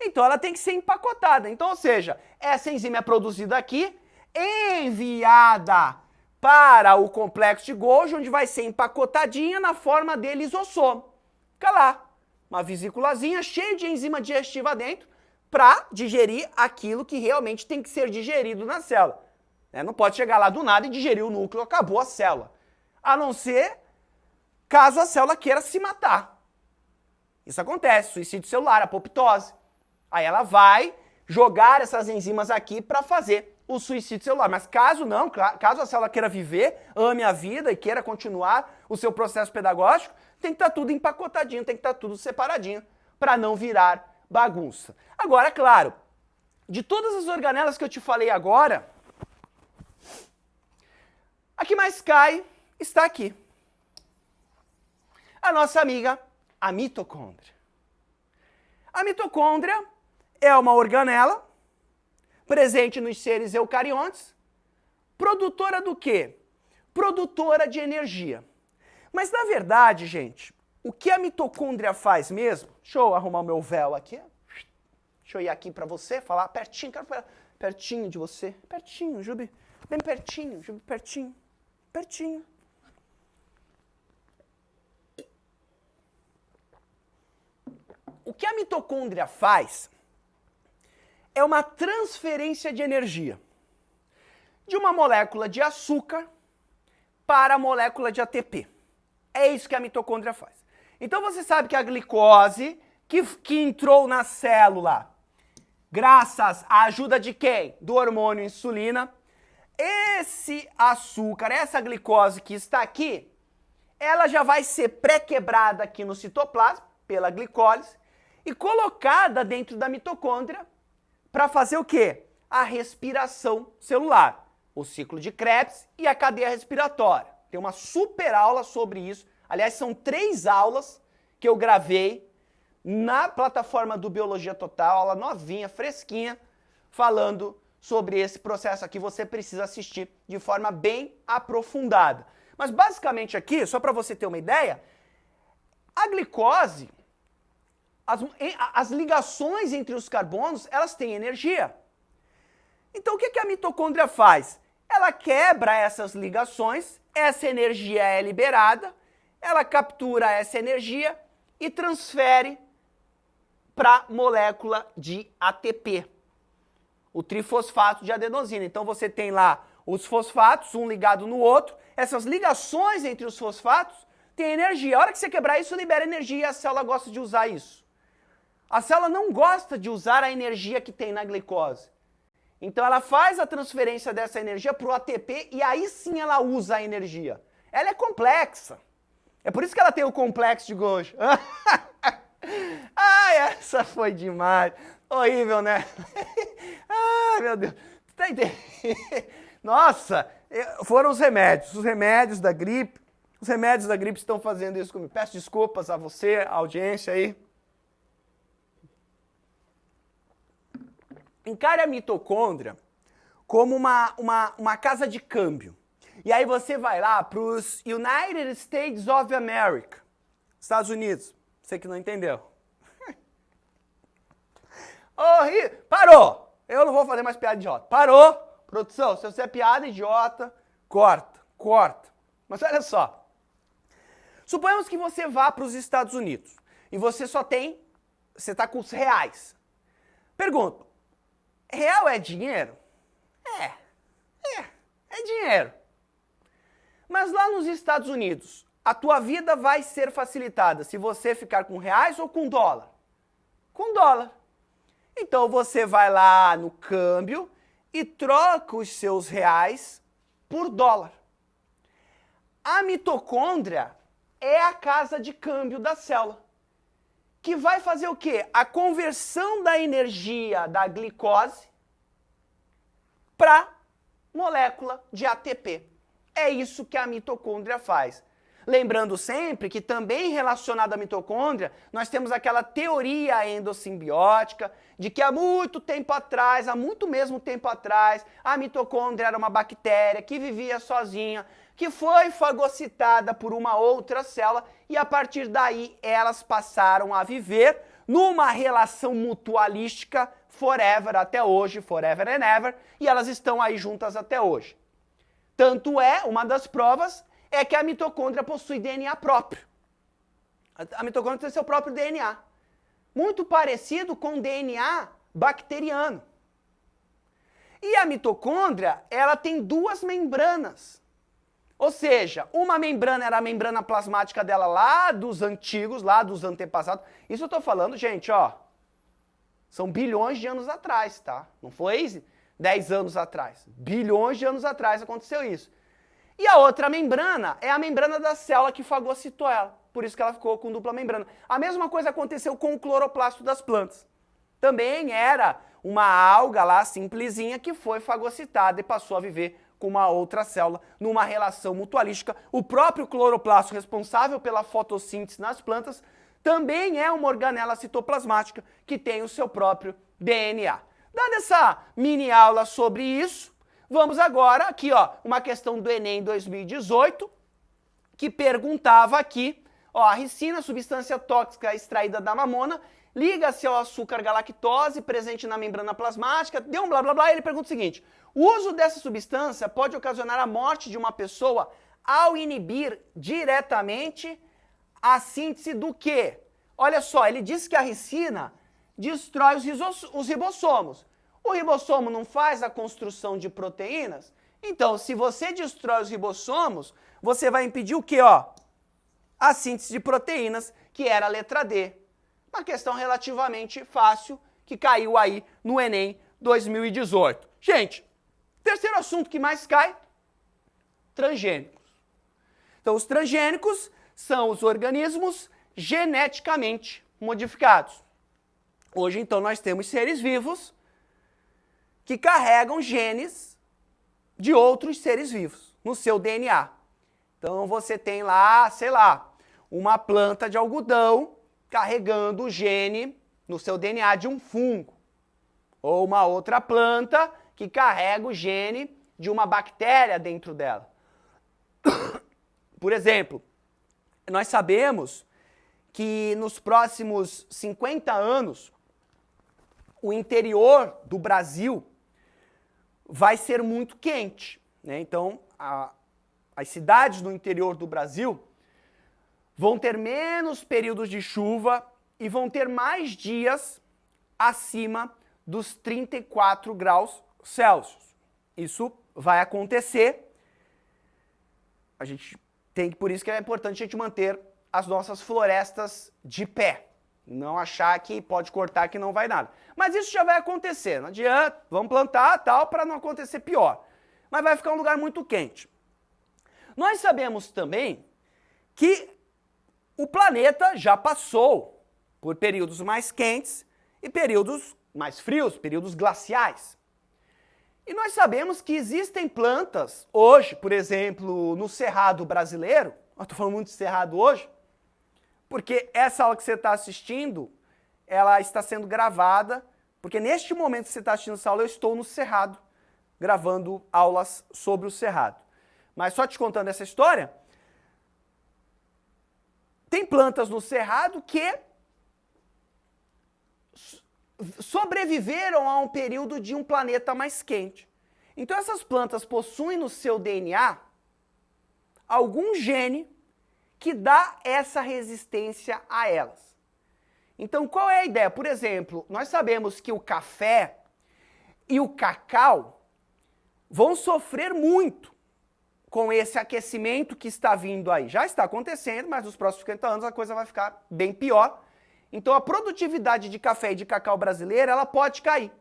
Então ela tem que ser empacotada. Então, ou seja, essa enzima é produzida aqui, enviada para o complexo de Golgi, onde vai ser empacotadinha na forma de lisossomo. Fica lá, uma vesículazinha cheia de enzima digestiva dentro para digerir aquilo que realmente tem que ser digerido na célula. Não pode chegar lá do nada e digerir o núcleo, acabou a célula. A não ser caso a célula queira se matar. Isso acontece, suicídio celular, apoptose. Aí ela vai jogar essas enzimas aqui para fazer o suicídio celular. Mas caso não, caso a célula queira viver, ame a vida e queira continuar o seu processo pedagógico, tem que estar tudo empacotadinho, tem que estar tudo separadinho para não virar bagunça. Agora, claro, de todas as organelas que eu te falei agora, a que mais cai está aqui. A nossa amiga, a mitocôndria. A mitocôndria é uma organela presente nos seres eucariontes, produtora do quê? Produtora de energia. Mas na verdade, gente, o que a mitocôndria faz mesmo? Deixa eu arrumar o meu véu aqui. Deixa eu ir aqui para você, falar pertinho, quero falar pertinho de você. Pertinho, Jubi. Bem pertinho, Jubi, pertinho. Pertinho. O que a mitocôndria faz é uma transferência de energia de uma molécula de açúcar para a molécula de ATP. É isso que a mitocôndria faz. Então você sabe que a glicose que entrou na célula, graças à ajuda de quem? Do hormônio insulina. Esse açúcar, essa glicose que está aqui, ela já vai ser pré-quebrada aqui no citoplasma, pela glicólise, e colocada dentro da mitocôndria para fazer o quê? A respiração celular, o ciclo de Krebs e a cadeia respiratória. Tem uma super aula sobre isso. Aliás, são 3 aulas que eu gravei na plataforma do Biologia Total, aula novinha, fresquinha, falando sobre esse processo aqui. Você precisa assistir de forma bem aprofundada. Mas basicamente aqui, só para você ter uma ideia, a glicose, as ligações entre os carbonos, elas têm energia. Então o que a mitocôndria faz? Ela quebra essas ligações, essa energia é liberada, ela captura essa energia e transfere para a molécula de ATP, o trifosfato de adenosina. Então você tem lá os fosfatos, um ligado no outro, essas ligações entre os fosfatos têm energia. A hora que você quebrar isso, libera energia e a célula gosta de usar isso. A célula não gosta de usar a energia que tem na glicose. Então ela faz a transferência dessa energia para o ATP e aí sim ela usa a energia. Ela é complexa. É por isso que ela tem o complexo de Golgi. Ai, essa foi demais. Horrível, né? Ai, meu Deus. Tá entendendo? Nossa, foram os remédios da gripe. Os remédios da gripe estão fazendo isso comigo. Peço desculpas a você, a audiência aí. Encare a mitocôndria como uma casa de câmbio. E aí você vai lá para os United States of America, Estados Unidos. Você que não entendeu. Parou! Eu não vou fazer mais piada idiota. Parou! Produção, se você é piada idiota, corta. Mas olha só. Suponhamos que você vá para os Estados Unidos e você está com os reais. Pergunto, real é dinheiro? É dinheiro. Mas lá nos Estados Unidos, a tua vida vai ser facilitada se você ficar com reais ou com dólar? Com dólar. Então você vai lá no câmbio e troca os seus reais por dólar. A mitocôndria é a casa de câmbio da célula, que vai fazer o quê? A conversão da energia da glicose para molécula de ATP. É isso que a mitocôndria faz. Lembrando sempre que também relacionado à mitocôndria, nós temos aquela teoria endossimbiótica de que há muito tempo atrás, há muito mesmo tempo atrás, a mitocôndria era uma bactéria que vivia sozinha, que foi fagocitada por uma outra célula e a partir daí elas passaram a viver numa relação mutualística forever até hoje, forever and ever, e elas estão aí juntas até hoje. Tanto é, uma das provas é que a mitocôndria possui DNA próprio. A mitocôndria tem seu próprio DNA. Muito parecido com o DNA bacteriano. E a mitocôndria, ela tem duas membranas. Ou seja, uma membrana era a membrana plasmática dela lá dos antigos, lá dos antepassados. Isso eu estou falando, gente, ó, são bilhões de anos atrás, tá? Não foi 10 anos atrás. Bilhões de anos atrás aconteceu isso. E a outra membrana é a membrana da célula que fagocitou ela. Por isso que ela ficou com dupla membrana. A mesma coisa aconteceu com o cloroplasto das plantas. Também era uma alga lá simplesinha que foi fagocitada e passou a viver com uma outra célula numa relação mutualística. O próprio cloroplasto responsável pela fotossíntese nas plantas também é uma organela citoplasmática que tem o seu próprio DNA. Dada essa mini aula sobre isso, vamos agora aqui, ó, uma questão do Enem 2018, que perguntava aqui, ó, a ricina, substância tóxica extraída da mamona, liga-se ao açúcar galactose presente na membrana plasmática, deu um blá blá blá, e ele pergunta o seguinte: o uso dessa substância pode ocasionar a morte de uma pessoa ao inibir diretamente a síntese do quê? Olha só, ele diz que a ricina destrói os ribossomos. O ribossomo não faz a construção de proteínas? Então, se você destrói os ribossomos, você vai impedir o quê, ó? A síntese de proteínas, que era a letra D. Uma questão relativamente fácil, que caiu aí no Enem 2018. Gente, terceiro assunto que mais cai, transgênicos. Então, os transgênicos são os organismos geneticamente modificados. Hoje, então, nós temos seres vivos que carregam genes de outros seres vivos no seu DNA. Então, você tem lá, sei lá, uma planta de algodão carregando o gene no seu DNA de um fungo. Ou uma outra planta que carrega o gene de uma bactéria dentro dela. Por exemplo, nós sabemos que nos próximos 50 anos, o interior do Brasil vai ser muito quente, né? Então, as cidades do interior do Brasil vão ter menos períodos de chuva e vão ter mais dias acima dos 34 graus Celsius. Isso vai acontecer. Por isso que é importante a gente manter as nossas florestas de pé. Não achar que pode cortar que não vai nada. Mas isso já vai acontecer, não adianta, vamos plantar tal para não acontecer pior. Mas vai ficar um lugar muito quente. Nós sabemos também que o planeta já passou por períodos mais quentes e períodos mais frios, períodos glaciais. E nós sabemos que existem plantas hoje, por exemplo, no Cerrado brasileiro, eu estou falando muito de Cerrado hoje, porque essa aula que você está assistindo, ela está sendo gravada, porque neste momento que você está assistindo essa aula, eu estou no Cerrado, gravando aulas sobre o Cerrado. Mas só te contando essa história, tem plantas no Cerrado que sobreviveram a um período de um planeta mais quente. Então essas plantas possuem no seu DNA algum gene que dá essa resistência a elas. Então, qual é a ideia? Por exemplo, nós sabemos que o café e o cacau vão sofrer muito com esse aquecimento que está vindo aí. Já está acontecendo, mas nos próximos 50 anos a coisa vai ficar bem pior. Então, a produtividade de café e de cacau brasileira, ela pode cair.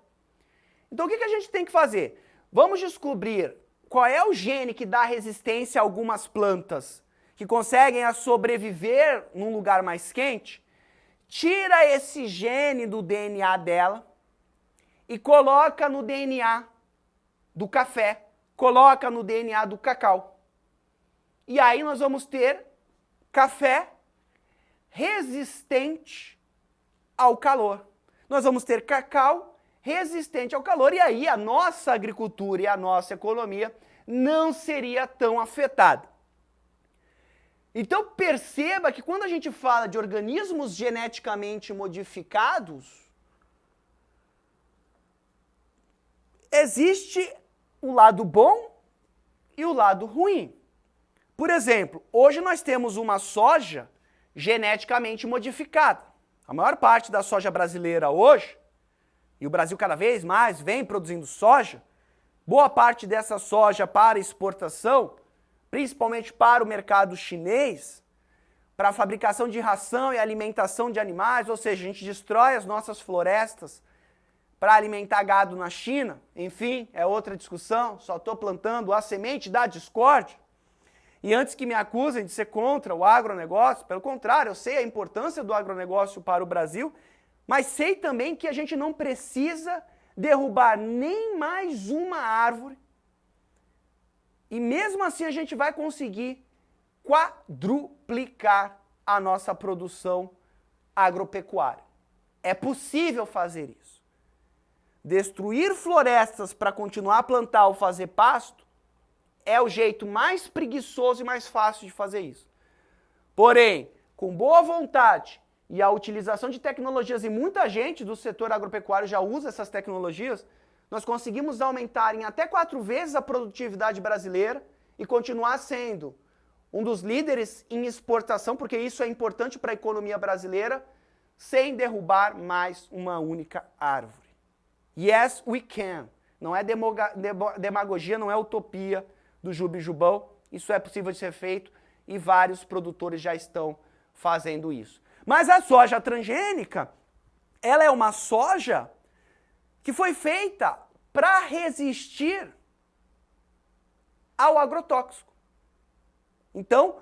Então, o que a gente tem que fazer? Vamos descobrir qual é o gene que dá resistência a algumas plantas que conseguem sobreviver num lugar mais quente, tira esse gene do DNA dela e coloca no DNA do café, coloca no DNA do cacau. E aí nós vamos ter café resistente ao calor. Nós vamos ter cacau resistente ao calor e aí a nossa agricultura e a nossa economia não seria tão afetada. Então perceba que quando a gente fala de organismos geneticamente modificados, existe o lado bom e o lado ruim. Por exemplo, hoje nós temos uma soja geneticamente modificada. A maior parte da soja brasileira hoje, e o Brasil cada vez mais vem produzindo soja, boa parte dessa soja para exportação, principalmente para o mercado chinês, para a fabricação de ração e alimentação de animais, ou seja, a gente destrói as nossas florestas para alimentar gado na China, enfim, é outra discussão, só estou plantando a semente da discórdia. E antes que me acusem de ser contra o agronegócio, pelo contrário, eu sei a importância do agronegócio para o Brasil, mas sei também que a gente não precisa derrubar nem mais uma árvore e mesmo assim a gente vai conseguir quadruplicar a nossa produção agropecuária. É possível fazer isso. Destruir florestas para continuar a plantar ou fazer pasto é o jeito mais preguiçoso e mais fácil de fazer isso. Porém, com boa vontade e a utilização de tecnologias, e muita gente do setor agropecuário já usa essas tecnologias, nós conseguimos aumentar em até 4 vezes a produtividade brasileira e continuar sendo um dos líderes em exportação, porque isso é importante para a economia brasileira, sem derrubar mais uma única árvore. Yes, we can. Não é demagogia, não é utopia do Jubijubão. Isso é possível de ser feito e vários produtores já estão fazendo isso. Mas a soja transgênica, ela é uma soja que foi feita para resistir ao agrotóxico. Então,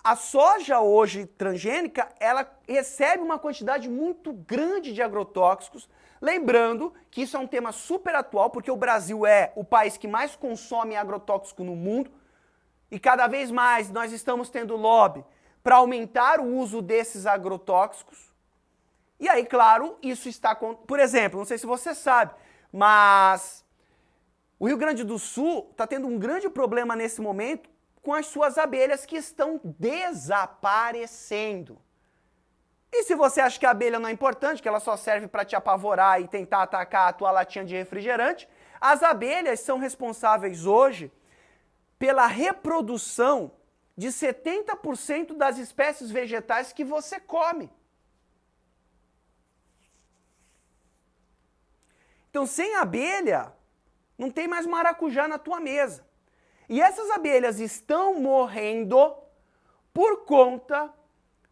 a soja hoje transgênica, ela recebe uma quantidade muito grande de agrotóxicos. Lembrando que isso é um tema super atual, porque o Brasil é o país que mais consome agrotóxico no mundo e cada vez mais nós estamos tendo lobby para aumentar o uso desses agrotóxicos. E aí, claro, isso está... Por exemplo, não sei se você sabe, mas o Rio Grande do Sul está tendo um grande problema nesse momento com as suas abelhas que estão desaparecendo. E se você acha que a abelha não é importante, que ela só serve para te apavorar e tentar atacar a tua latinha de refrigerante, as abelhas são responsáveis hoje pela reprodução de 70% das espécies vegetais que você come. Então, sem abelha, não tem mais maracujá na tua mesa. E essas abelhas estão morrendo por conta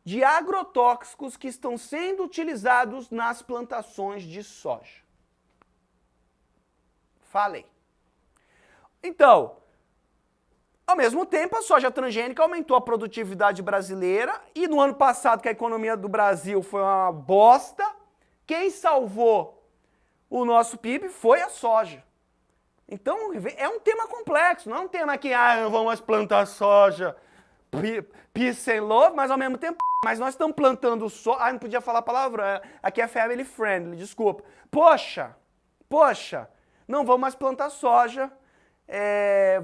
de agrotóxicos que estão sendo utilizados nas plantações de soja. Falei. Então, ao mesmo tempo, a soja transgênica aumentou a produtividade brasileira e no ano passado, que a economia do Brasil foi uma bosta, quem salvou o nosso PIB foi a soja. Então, é um tema complexo, não é um tema que, não vamos mais plantar soja, peace and love, mas ao mesmo tempo, mas nós estamos plantando soja, não podia falar palavrão, aqui é family friendly, desculpa. Poxa, não vamos mais plantar soja,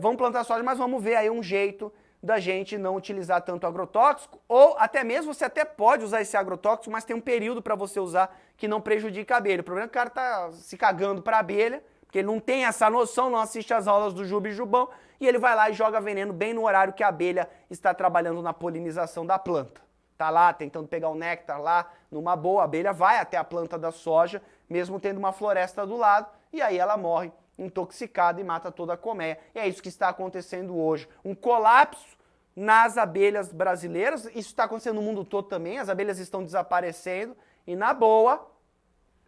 vamos plantar soja, mas vamos ver aí um jeito da gente não utilizar tanto agrotóxico, ou até mesmo você até pode usar esse agrotóxico, mas tem um período para você usar que não prejudica a abelha. O problema é que o cara tá se cagando para a abelha, porque ele não tem essa noção, não assiste às aulas do Jubijubão, e ele vai lá e joga veneno bem no horário que a abelha está trabalhando na polinização da planta. Tá lá tentando pegar o néctar lá, numa boa, a abelha vai até a planta da soja, mesmo tendo uma floresta do lado, e aí ela morre intoxicada e mata toda a colmeia. E é isso que está acontecendo hoje. Um colapso nas abelhas brasileiras, isso está acontecendo no mundo todo também, as abelhas estão desaparecendo, e na boa,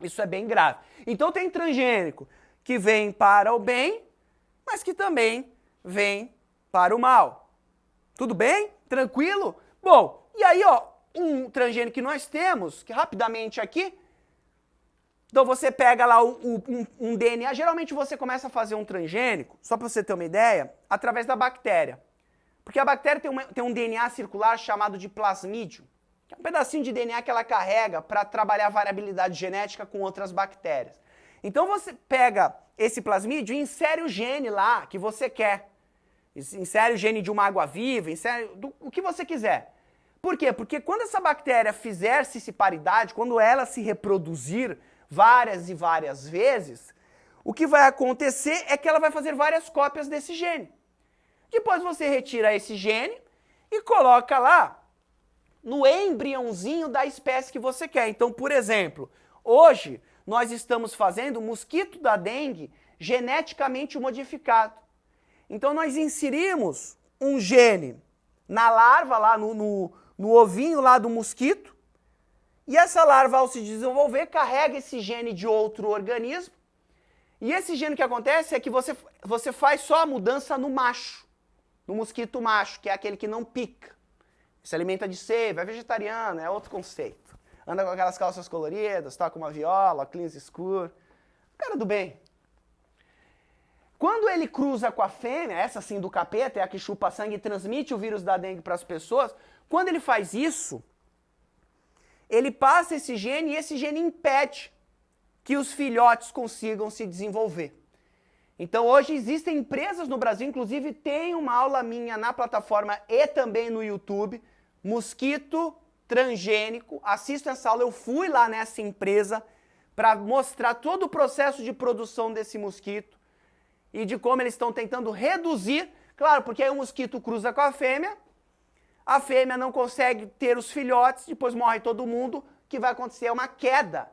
isso é bem grave. Então tem transgênico que vem para o bem, mas que também vem para o mal. Tudo bem? Tranquilo? Bom, e aí, ó, um transgênico que nós temos, que rapidamente aqui, então você pega lá um DNA, geralmente você começa a fazer um transgênico, só para você ter uma ideia, através da bactéria. Porque a bactéria tem um DNA circular chamado de plasmídio, que é um pedacinho de DNA que ela carrega para trabalhar a variabilidade genética com outras bactérias. Então você pega esse plasmídio e insere o gene lá que você quer. Insere o gene de uma água-viva, insere o que você quiser. Por quê? Porque quando essa bactéria fizer cisparidade, quando ela se reproduzir várias e várias vezes, o que vai acontecer é que ela vai fazer várias cópias desse gene. Depois você retira esse gene e coloca lá no embriãozinho da espécie que você quer. Então, por exemplo, hoje nós estamos fazendo mosquito da dengue geneticamente modificado. Então nós inserimos um gene na larva, lá no ovinho lá do mosquito, e essa larva, ao se desenvolver, carrega esse gene de outro organismo, e esse gene que acontece é que você faz só a mudança no macho, no mosquito macho, que é aquele que não pica. Se alimenta de seiva, é vegetariano, é outro conceito. Anda com aquelas calças coloridas, toca uma viola, óculos escuro. Cara do bem. Quando ele cruza com a fêmea, essa sim do capeta, é a que chupa sangue e transmite o vírus da dengue para as pessoas, quando ele faz isso, ele passa esse gene e esse gene impede que os filhotes consigam se desenvolver. Então hoje existem empresas no Brasil, inclusive tem uma aula minha na plataforma e também no YouTube, mosquito transgênico. Assista essa aula, eu fui lá nessa empresa para mostrar todo o processo de produção desse mosquito e de como eles estão tentando reduzir, claro, porque aí o mosquito cruza com a fêmea não consegue ter os filhotes, depois morre todo mundo, o que vai acontecer é uma queda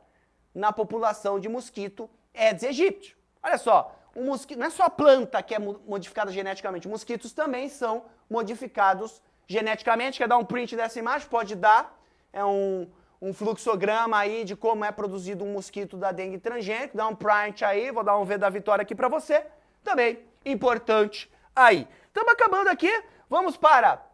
na população de mosquito Aedes aegypti. Olha só, o mosquito, não é só a planta que é modificada geneticamente, mosquitos também são modificados geneticamente. Quer dar um print dessa imagem? Pode dar. É um fluxograma aí de como é produzido um mosquito da dengue transgênico. Dá um print aí, vou dar um V da vitória aqui para você. Também importante aí. Estamos acabando aqui, vamos para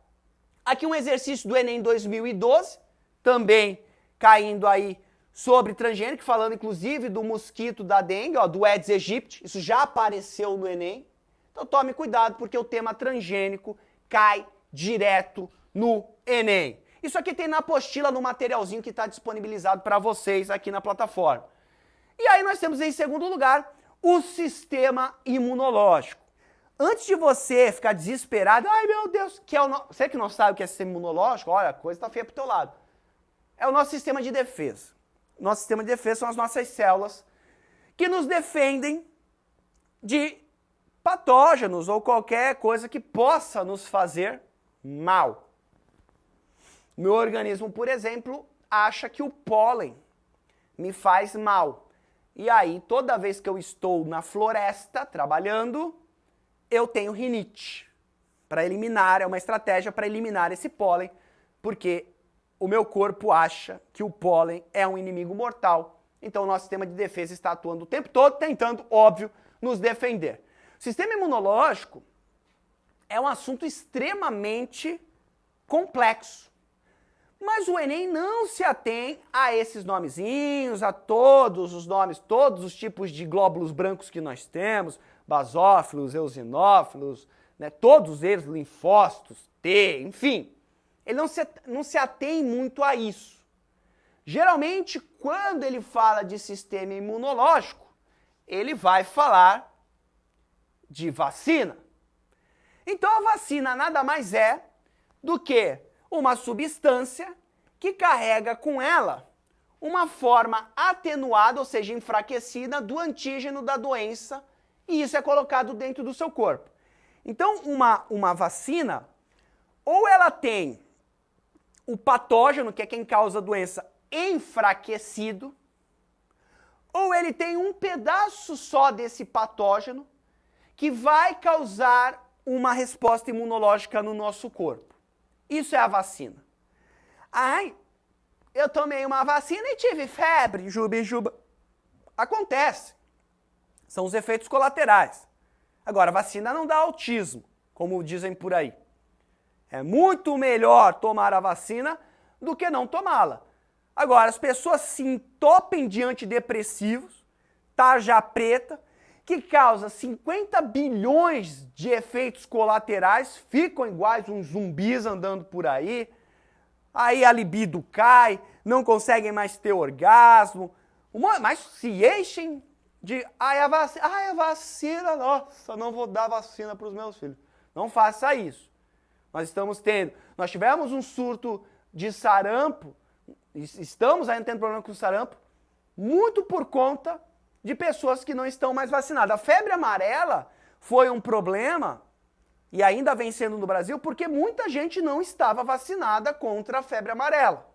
aqui um exercício do Enem 2012, também caindo aí sobre transgênico, falando inclusive do mosquito da dengue, ó, do Aedes aegypti, isso já apareceu no Enem. Então tome cuidado porque o tema transgênico cai direto no Enem. Isso aqui tem na apostila, no materialzinho que está disponibilizado para vocês aqui na plataforma. E aí nós temos em segundo lugar o sistema imunológico. Antes de você ficar desesperado, ai meu Deus, você que não sabe o que é sistema imunológico, olha, a coisa está feia pro teu lado. É o nosso sistema de defesa. Nosso sistema de defesa são as nossas células que nos defendem de patógenos ou qualquer coisa que possa nos fazer mal. Meu organismo, por exemplo, acha que o pólen me faz mal. E aí, toda vez que eu estou na floresta trabalhando, eu tenho rinite. Para eliminar, é uma estratégia para eliminar esse pólen, porque o meu corpo acha que o pólen é um inimigo mortal. Então o nosso sistema de defesa está atuando o tempo todo, tentando, óbvio, nos defender. O sistema imunológico é um assunto extremamente complexo. Mas o Enem não se atém a esses nomezinhos, a todos os nomes, todos os tipos de glóbulos brancos que nós temos, basófilos, eosinófilos, né, todos eles, linfócitos, T, enfim. Ele não se atém muito a isso. Geralmente, quando ele fala de sistema imunológico, ele vai falar de vacina. Então a vacina nada mais é do que uma substância que carrega com ela uma forma atenuada, ou seja, enfraquecida, do antígeno da doença, e isso é colocado dentro do seu corpo. Então, uma vacina, ou ela tem o patógeno, que é quem causa a doença, enfraquecido, ou ele tem um pedaço só desse patógeno que vai causar uma resposta imunológica no nosso corpo. Isso é a vacina. Ai, eu tomei uma vacina e tive febre, juba. Acontece. São os efeitos colaterais. Agora, a vacina não dá autismo, como dizem por aí. É muito melhor tomar a vacina do que não tomá-la. Agora, as pessoas se entopem de antidepressivos, tarja preta, que causa 50 bilhões de efeitos colaterais, ficam iguais uns zumbis andando por aí, aí a libido cai, não conseguem mais ter orgasmo, mas se enchem de, a vacina, nossa, não vou dar vacina para os meus filhos. Não faça isso. Nós tivemos um surto de sarampo, estamos ainda tendo problema com sarampo, muito por conta de pessoas que não estão mais vacinadas. A febre amarela foi um problema, e ainda vem sendo no Brasil, porque muita gente não estava vacinada contra a febre amarela.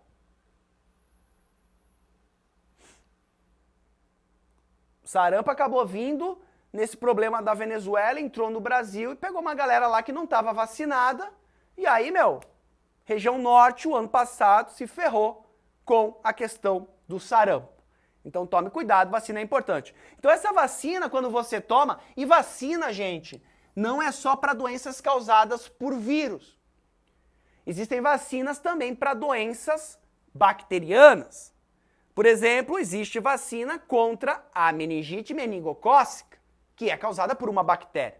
O sarampo acabou vindo nesse problema da Venezuela, entrou no Brasil e pegou uma galera lá que não estava vacinada, e aí, região norte, o ano passado, se ferrou com a questão do sarampo. Então tome cuidado, vacina é importante. Então essa vacina, quando você toma, e vacina, gente, não é só para doenças causadas por vírus. Existem vacinas também para doenças bacterianas. Por exemplo, existe vacina contra a meningite meningocócica, que é causada por uma bactéria.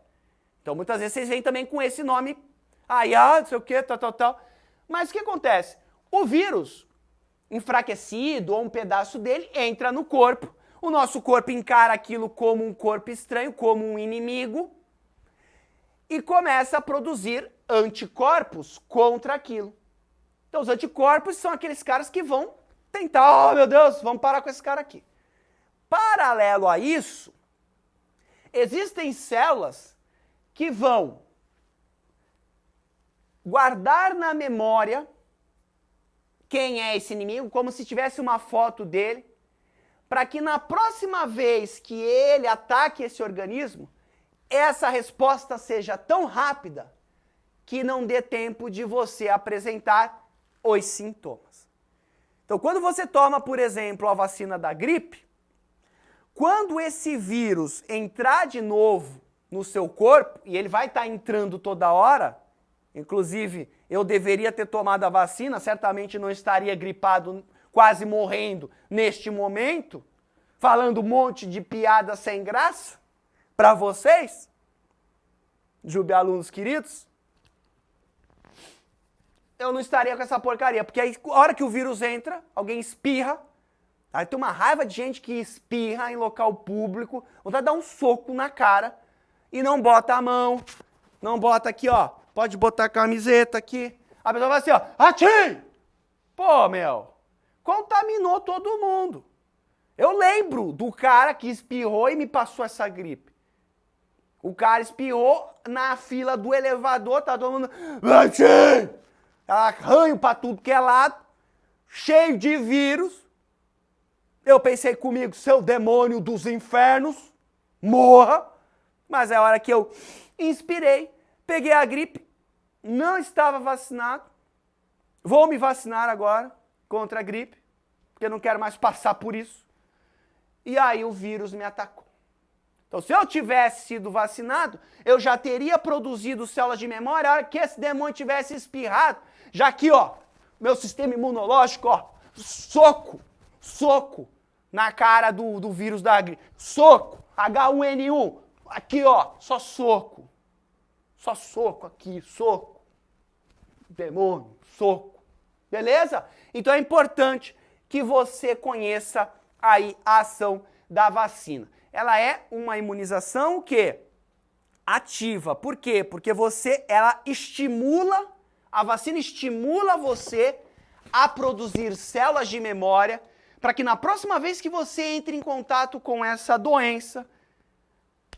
Então muitas vezes vocês vêm também com esse nome, não sei o que, tal. Mas o que acontece? O vírus enfraquecido ou um pedaço dele entra no corpo. O nosso corpo encara aquilo como um corpo estranho, como um inimigo, e começa a produzir anticorpos contra aquilo. Então os anticorpos são aqueles caras que vão tentar, oh meu Deus, vamos parar com esse cara aqui. Paralelo a isso, existem células que vão guardar na memória quem é esse inimigo, como se tivesse uma foto dele, para que na próxima vez que ele ataque esse organismo, essa resposta seja tão rápida que não dê tempo de você apresentar os sintomas. Então, quando você toma, por exemplo, a vacina da gripe, quando esse vírus entrar de novo no seu corpo, e ele vai estar entrando toda hora, inclusive eu deveria ter tomado a vacina, certamente não estaria gripado, quase morrendo neste momento, falando um monte de piada sem graça para vocês, alunos queridos, eu não estaria com essa porcaria, porque aí, a hora que o vírus entra, alguém espirra, aí tem uma raiva de gente que espirra em local público, vontade de dar um soco na cara e não bota a mão, não bota aqui, ó, pode botar a camiseta aqui, a pessoa vai assim, ó, atchim! Pô, contaminou todo mundo. Eu lembro do cara que espirrou e me passou essa gripe. O cara espirrou na fila do elevador, tá todo mundo, atchim! Arranho pra tudo que é lado, cheio de vírus. Eu pensei comigo, seu demônio dos infernos, morra. Mas é a hora que eu inspirei, peguei a gripe, não estava vacinado, vou me vacinar agora contra a gripe, porque eu não quero mais passar por isso. E aí o vírus me atacou. Então, se eu tivesse sido vacinado, eu já teria produzido células de memória, a hora que esse demônio tivesse espirrado, já aqui, ó, meu sistema imunológico, ó, soco na cara do vírus da gripe, soco, H1N1, aqui, ó, só soco aqui, soco, demônio, soco, beleza? Então é importante que você conheça aí a ação da vacina. Ela é uma imunização que ativa. Por quê? Porque ela estimula, a vacina estimula você a produzir células de memória para que na próxima vez que você entre em contato com essa doença,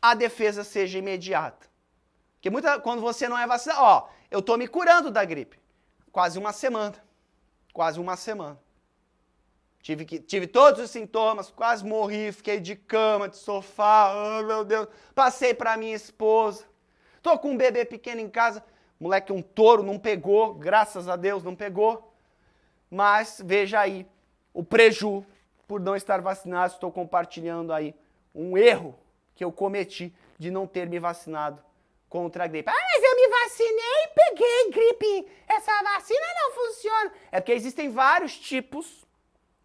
a defesa seja imediata. Porque quando você não é vacinado, ó, eu tô me curando da gripe. Quase uma semana. Tive todos os sintomas, quase morri, fiquei de cama, de sofá, oh meu Deus, passei para minha esposa. Tô com um bebê pequeno em casa, moleque um touro, não pegou, graças a Deus não pegou. Mas veja aí, o preju por não estar vacinado, estou compartilhando aí um erro que eu cometi de não ter me vacinado contra a gripe. Mas eu me vacinei e peguei gripe, essa vacina não funciona. É porque existem vários tipos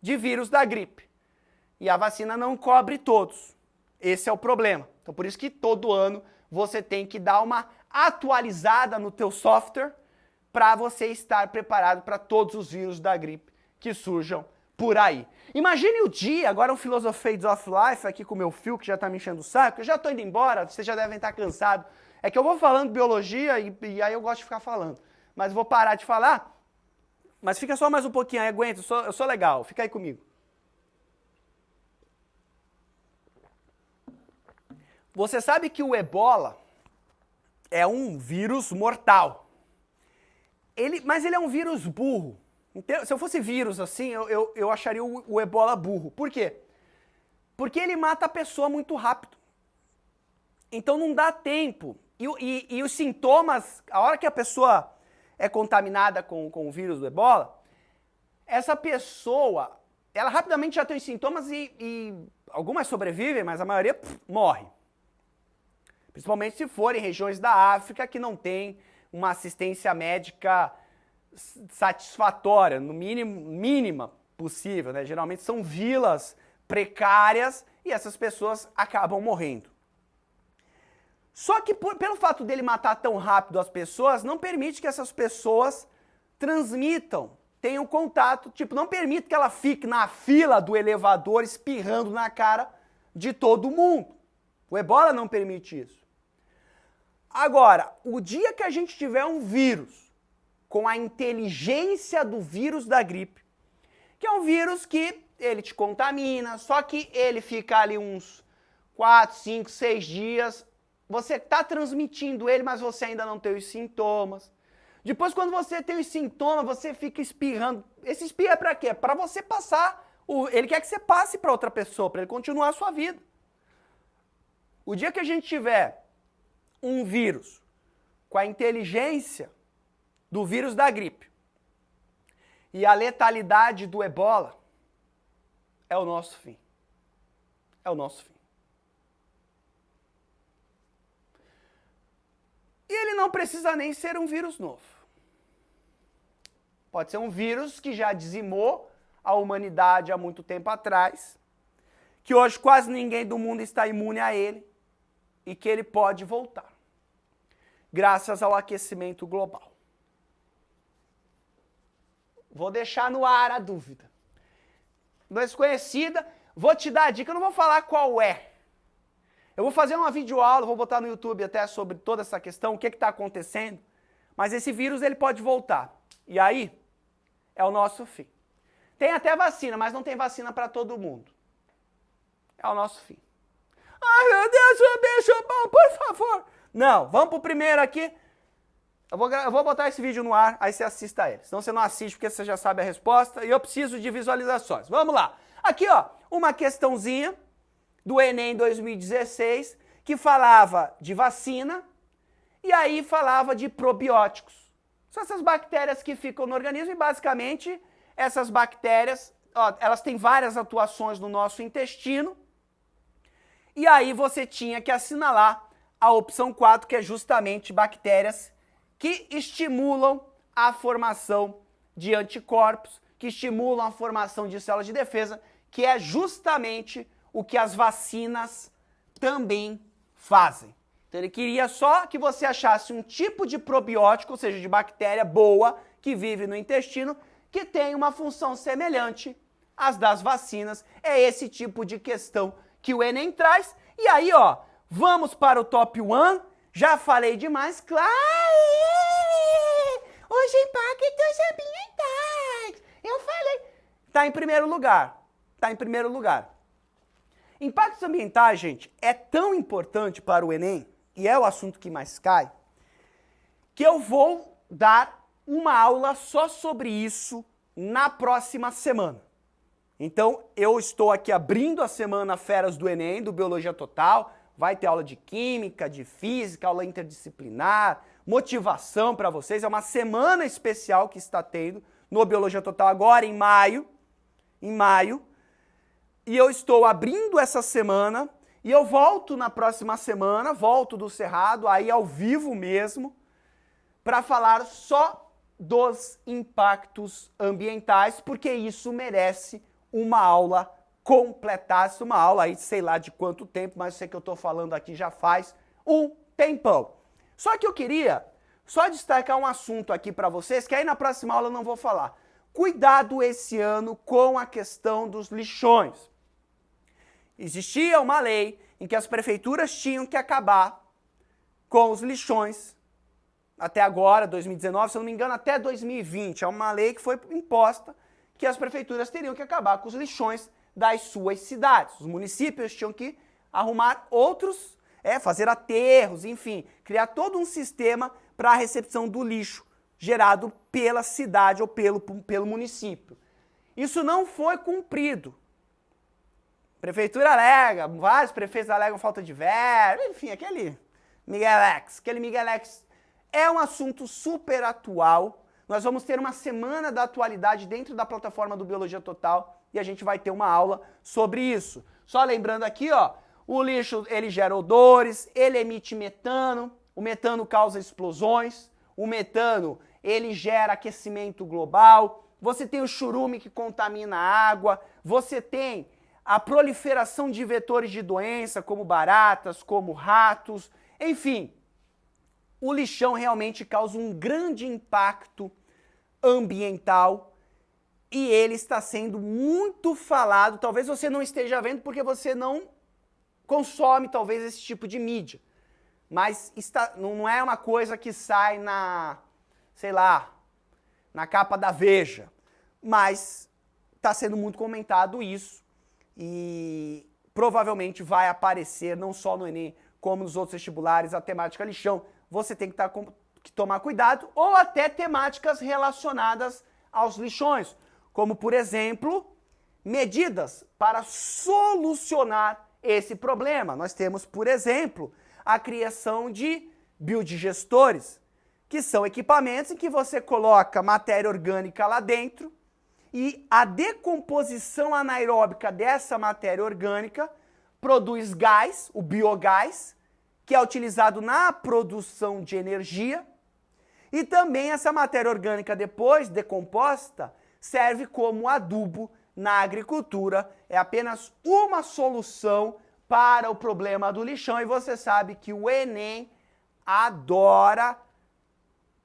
de vírus da gripe. E a vacina não cobre todos. Esse é o problema. Então por isso que todo ano você tem que dar uma atualizada no teu software para você estar preparado para todos os vírus da gripe que surjam por aí. Imagine o dia, agora um Philosophies of Life aqui com o meu fio que já está me enchendo o saco, eu já estou indo embora, vocês já devem estar cansados. É que eu vou falando biologia e aí eu gosto de ficar falando. Mas vou parar de falar, mas fica só mais um pouquinho aí, aguenta, eu sou legal, fica aí comigo. Você sabe que o Ebola é um vírus mortal. Mas ele é um vírus burro. Se eu fosse vírus assim, eu acharia o Ebola burro. Por quê? Porque ele mata a pessoa muito rápido. Então não dá tempo. E os sintomas, a hora que a pessoa é contaminada com o vírus do Ebola, essa pessoa, ela rapidamente já tem os sintomas e algumas sobrevivem, mas a maioria morre. Principalmente se forem regiões da África que não tem uma assistência médica satisfatória, no mínima possível, né? Geralmente são vilas precárias e essas pessoas acabam morrendo. Só que pelo fato dele matar tão rápido as pessoas, não permite que essas pessoas transmitam, tenham contato, tipo, não permite que ela fique na fila do elevador espirrando na cara de todo mundo. O Ebola não permite isso. Agora, o dia que a gente tiver um vírus com a inteligência do vírus da gripe, que é um vírus que ele te contamina, só que ele fica ali uns 4, 5, 6 dias, você está transmitindo ele, mas você ainda não tem os sintomas. Depois, quando você tem os sintomas, você fica espirrando. Esse espirro é para quê? Para você passar, ele quer que você passe para outra pessoa, para ele continuar a sua vida. O dia que a gente tiver um vírus com a inteligência do vírus da gripe e a letalidade do Ebola, é o nosso fim. É o nosso fim. E ele não precisa nem ser um vírus novo. Pode ser um vírus que já dizimou a humanidade há muito tempo atrás, que hoje quase ninguém do mundo está imune a ele e que ele pode voltar, graças ao aquecimento global. Vou deixar no ar a dúvida. Desconhecida, vou te dar a dica, eu não vou falar qual é. Eu vou fazer uma videoaula, vou botar no YouTube até sobre toda essa questão, o que está acontecendo, mas esse vírus ele pode voltar. E aí, é o nosso fim. Tem até vacina, mas não tem vacina para todo mundo. É o nosso fim. Ai, meu Deus, bicho bom, por favor. Não, vamos pro primeiro aqui. Eu vou botar esse vídeo no ar, aí você assista a ele. Senão você não assiste porque você já sabe a resposta e eu preciso de visualizações. Vamos lá. Aqui, ó, uma questãozinha do Enem 2016 que falava de vacina e aí falava de probióticos. São essas bactérias que ficam no organismo e basicamente essas bactérias, ó, elas têm várias atuações no nosso intestino. E aí você tinha que assinalar a opção 4, que é justamente bactérias que estimulam a formação de anticorpos, que estimulam a formação de células de defesa, que é justamente o que as vacinas também fazem. Então ele queria só que você achasse um tipo de probiótico, ou seja, de bactéria boa, que vive no intestino, que tem uma função semelhante às das vacinas. É esse tipo de questão que o Enem traz. E aí, ó, vamos para o top 1. Já falei demais, claro! Os impactos ambientais. Eu falei. Tá em primeiro lugar. Tá em primeiro lugar. Impactos ambientais, gente, é tão importante para o Enem, e é o assunto que mais cai, que eu vou dar uma aula só sobre isso na próxima semana. Então, eu estou aqui abrindo a semana Feras do Enem, do Biologia Total. Vai ter aula de Química, de Física, aula interdisciplinar, motivação para vocês. É uma semana especial que está tendo no Biologia Total agora em maio. E eu estou abrindo essa semana e eu volto na próxima semana, volto do Cerrado, aí ao vivo mesmo, para falar só dos impactos ambientais, porque isso merece uma aula completasse uma aula aí, sei lá de quanto tempo, mas sei que eu estou falando aqui já faz um tempão. Só que eu queria só destacar um assunto aqui para vocês, que aí na próxima aula eu não vou falar. Cuidado esse ano com a questão dos lixões. Existia uma lei em que as prefeituras tinham que acabar com os lixões até agora, 2019, se eu não me engano, até 2020. É uma lei que foi imposta que as prefeituras teriam que acabar com os lixões das suas cidades. Os municípios tinham que arrumar outros, fazer aterros, enfim, criar todo um sistema para a recepção do lixo gerado pela cidade ou pelo município. Isso não foi cumprido. A prefeitura alega, vários prefeitos alegam falta de verba, enfim, aquele Miguelex. É um assunto super atual. Nós vamos ter uma semana da atualidade dentro da plataforma do Biologia Total e a gente vai ter uma aula sobre isso. Só lembrando aqui, ó, o lixo ele gera odores, ele emite metano, o metano causa explosões, o metano ele gera aquecimento global, você tem o churume que contamina a água, você tem a proliferação de vetores de doença, como baratas, como ratos, enfim. O lixão realmente causa um grande impacto ambiental e ele está sendo muito falado. Talvez você não esteja vendo porque você não consome talvez esse tipo de mídia. Mas não é uma coisa que sai sei lá, na capa da Veja. Mas está sendo muito comentado isso e provavelmente vai aparecer não só no Enem, como nos outros vestibulares, a temática lixão. Você tem que tomar cuidado, ou até temáticas relacionadas aos lixões, como, por exemplo, medidas para solucionar esse problema. Nós temos, por exemplo, a criação de biodigestores, que são equipamentos em que você coloca matéria orgânica lá dentro e a decomposição anaeróbica dessa matéria orgânica produz gás, o biogás, que é utilizado na produção de energia, e também essa matéria orgânica, depois decomposta, serve como adubo na agricultura. É apenas uma solução para o problema do lixão, e você sabe que o Enem adora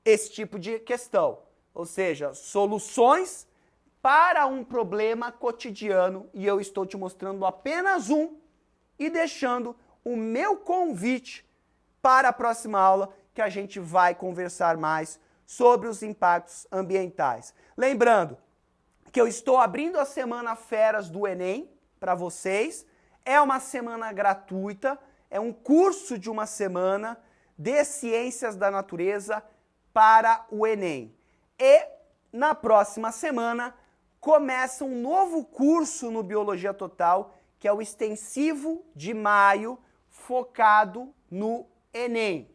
esse tipo de questão, ou seja, soluções para um problema cotidiano, e eu estou te mostrando apenas um e deixando o meu convite para a próxima aula, que a gente vai conversar mais sobre os impactos ambientais. Lembrando que eu estou abrindo a semana Feras do Enem para vocês. É uma semana gratuita, é um curso de uma semana de Ciências da Natureza para o Enem. E na próxima semana começa um novo curso no Biologia Total, que é o extensivo de maio, focado no Enem.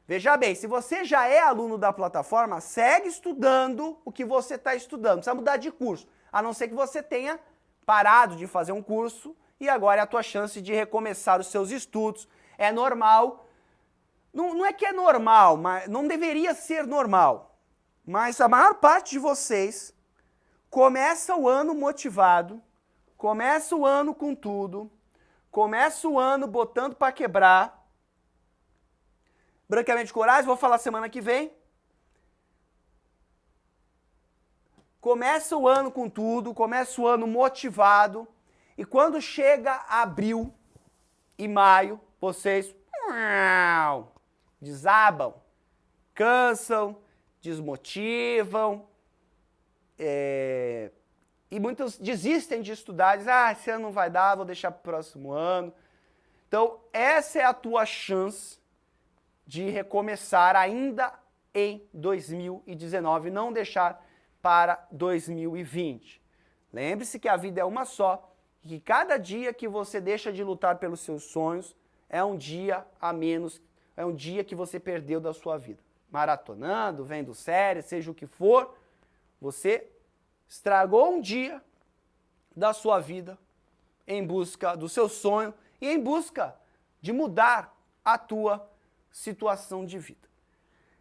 Veja bem, se você já é aluno da plataforma, segue estudando o que você está estudando. Não precisa mudar de curso, a não ser que você tenha parado de fazer um curso e agora é a tua chance de recomeçar os seus estudos. É normal, não é que é normal, mas não deveria ser normal, mas a maior parte de vocês começa o ano motivado, começa o ano com tudo, começa o ano botando para quebrar. Branqueamente Corais, vou falar semana que vem. Começa o ano com tudo, começa o ano motivado, e quando chega abril e maio, vocês desabam, cansam, desmotivam, e muitos desistem de estudar, dizem, esse ano não vai dar, vou deixar para o próximo ano. Então, essa é a tua chance de recomeçar ainda em 2019, não deixar para 2020. Lembre-se que a vida é uma só, e que cada dia que você deixa de lutar pelos seus sonhos é um dia a menos, é um dia que você perdeu da sua vida. Maratonando, vendo séries, seja o que for, você estragou um dia da sua vida em busca do seu sonho e em busca de mudar a tua situação de vida.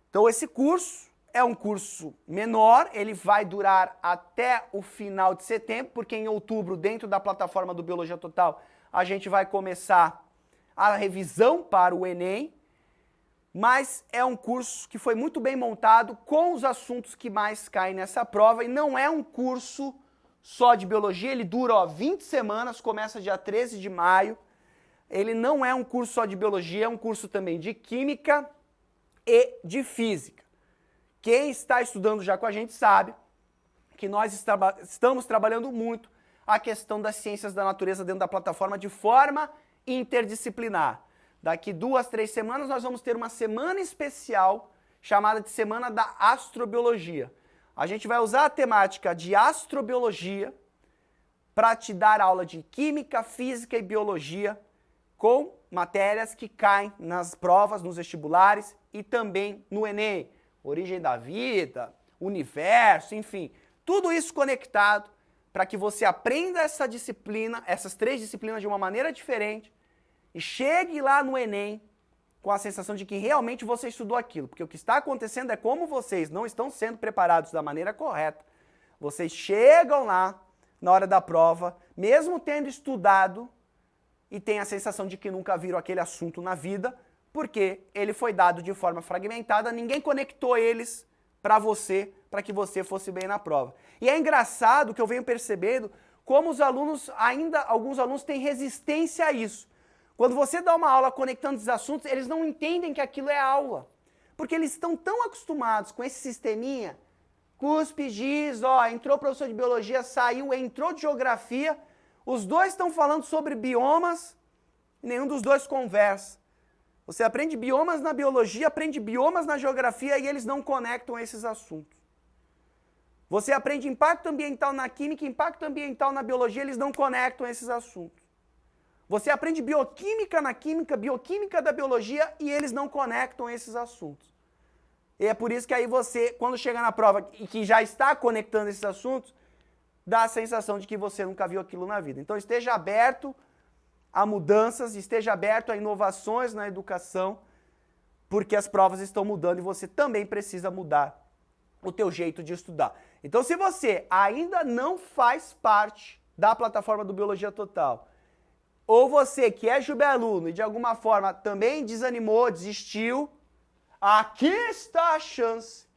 Então esse curso é um curso menor, ele vai durar até o final de setembro, porque em outubro, dentro da plataforma do Biologia Total, a gente vai começar a revisão para o Enem, mas é um curso que foi muito bem montado com os assuntos que mais caem nessa prova, e não é um curso só de biologia, ele dura 20 semanas, começa dia 13 de maio, ele não é um curso só de biologia, é um curso também de química e de física. Quem está estudando já com a gente sabe que nós estamos trabalhando muito a questão das ciências da natureza dentro da plataforma de forma interdisciplinar. Daqui 2, 3 semanas nós vamos ter uma semana especial chamada de Semana da Astrobiologia. A gente vai usar a temática de astrobiologia para te dar aula de química, física e biologia com matérias que caem nas provas, nos vestibulares e também no Enem. Origem da vida, universo, enfim, tudo isso conectado para que você aprenda essa disciplina, essas 3 disciplinas de uma maneira diferente e chegue lá no Enem com a sensação de que realmente você estudou aquilo. Porque o que está acontecendo é como vocês não estão sendo preparados da maneira correta. Vocês chegam lá na hora da prova, mesmo tendo estudado, e têm a sensação de que nunca viram aquele assunto na vida, porque ele foi dado de forma fragmentada, ninguém conectou eles para que você fosse bem na prova. E é engraçado que eu venho percebendo como os alunos, alguns alunos têm resistência a isso. Quando você dá uma aula conectando esses assuntos, eles não entendem que aquilo é aula. Porque eles estão tão acostumados com esse sisteminha, cuspe, giz, entrou professor de biologia, saiu, entrou de geografia, os dois estão falando sobre biomas e nenhum dos dois conversa. Você aprende biomas na biologia, aprende biomas na geografia e eles não conectam esses assuntos. Você aprende impacto ambiental na química, impacto ambiental na biologia, eles não conectam esses assuntos. Você aprende bioquímica na química, bioquímica da biologia e eles não conectam esses assuntos. E é por isso que aí você, quando chega na prova e que já está conectando esses assuntos, dá a sensação de que você nunca viu aquilo na vida. Então esteja aberto a mudanças, esteja aberto a inovações na educação, porque as provas estão mudando e você também precisa mudar o teu jeito de estudar. Então se você ainda não faz parte da plataforma do Biologia Total, ou você que é aluno e de alguma forma também desanimou, desistiu, aqui está a chance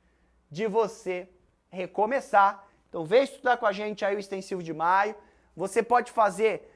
de você recomeçar. Então vem estudar com a gente aí o extensivo de maio. Você pode fazer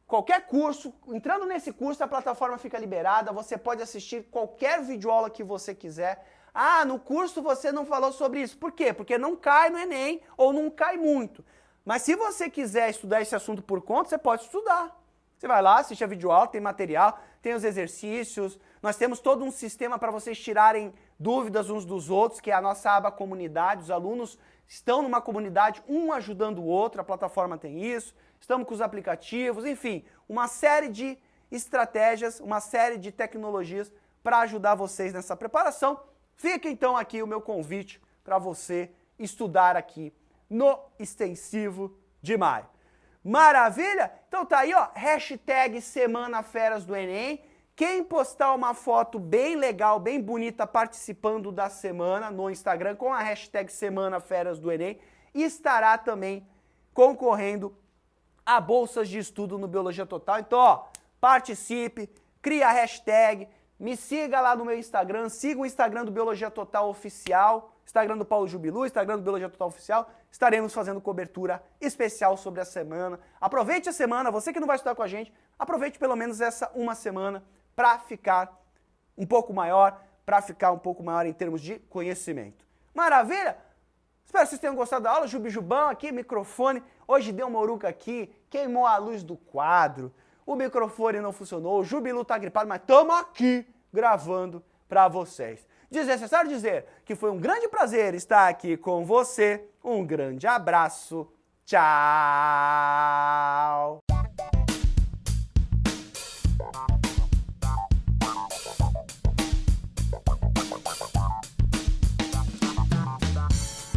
qualquer curso, entrando nesse curso a plataforma fica liberada, você pode assistir qualquer videoaula que você quiser. Ah, no curso você não falou sobre isso. Por quê? Porque não cai no Enem ou não cai muito. Mas se você quiser estudar esse assunto por conta, você pode estudar. Você vai lá, assiste a videoaula, tem material, tem os exercícios, nós temos todo um sistema para vocês tirarem dúvidas uns dos outros, que é a nossa aba comunidade, os alunos estão numa comunidade, um ajudando o outro, a plataforma tem isso, estamos com os aplicativos, enfim, uma série de estratégias, uma série de tecnologias para ajudar vocês nessa preparação. Fica então aqui o meu convite para você estudar aqui no extensivo de maio. Maravilha? Então tá aí, hashtag Semana Feras do Enem. Quem postar uma foto bem legal, bem bonita, participando da semana no Instagram com a hashtag Semana Feras do Enem, estará também concorrendo a bolsas de estudo no Biologia Total. Então, participe, cria a hashtag, me siga lá no meu Instagram, siga o Instagram do Biologia Total Oficial, Instagram do Paulo Jubilu, Instagram do Biologia Total Oficial, estaremos fazendo cobertura especial sobre a semana. Aproveite a semana, você que não vai estudar com a gente, aproveite pelo menos essa uma semana para ficar um pouco maior, em termos de conhecimento. Maravilha? Espero que vocês tenham gostado da aula. Jubijubão aqui, microfone. Hoje deu uma oruca aqui, queimou a luz do quadro, o microfone não funcionou, o Jubilu tá gripado, mas estamos aqui gravando para vocês. Desnecessário dizer que foi um grande prazer estar aqui com você. Um grande abraço. Tchau!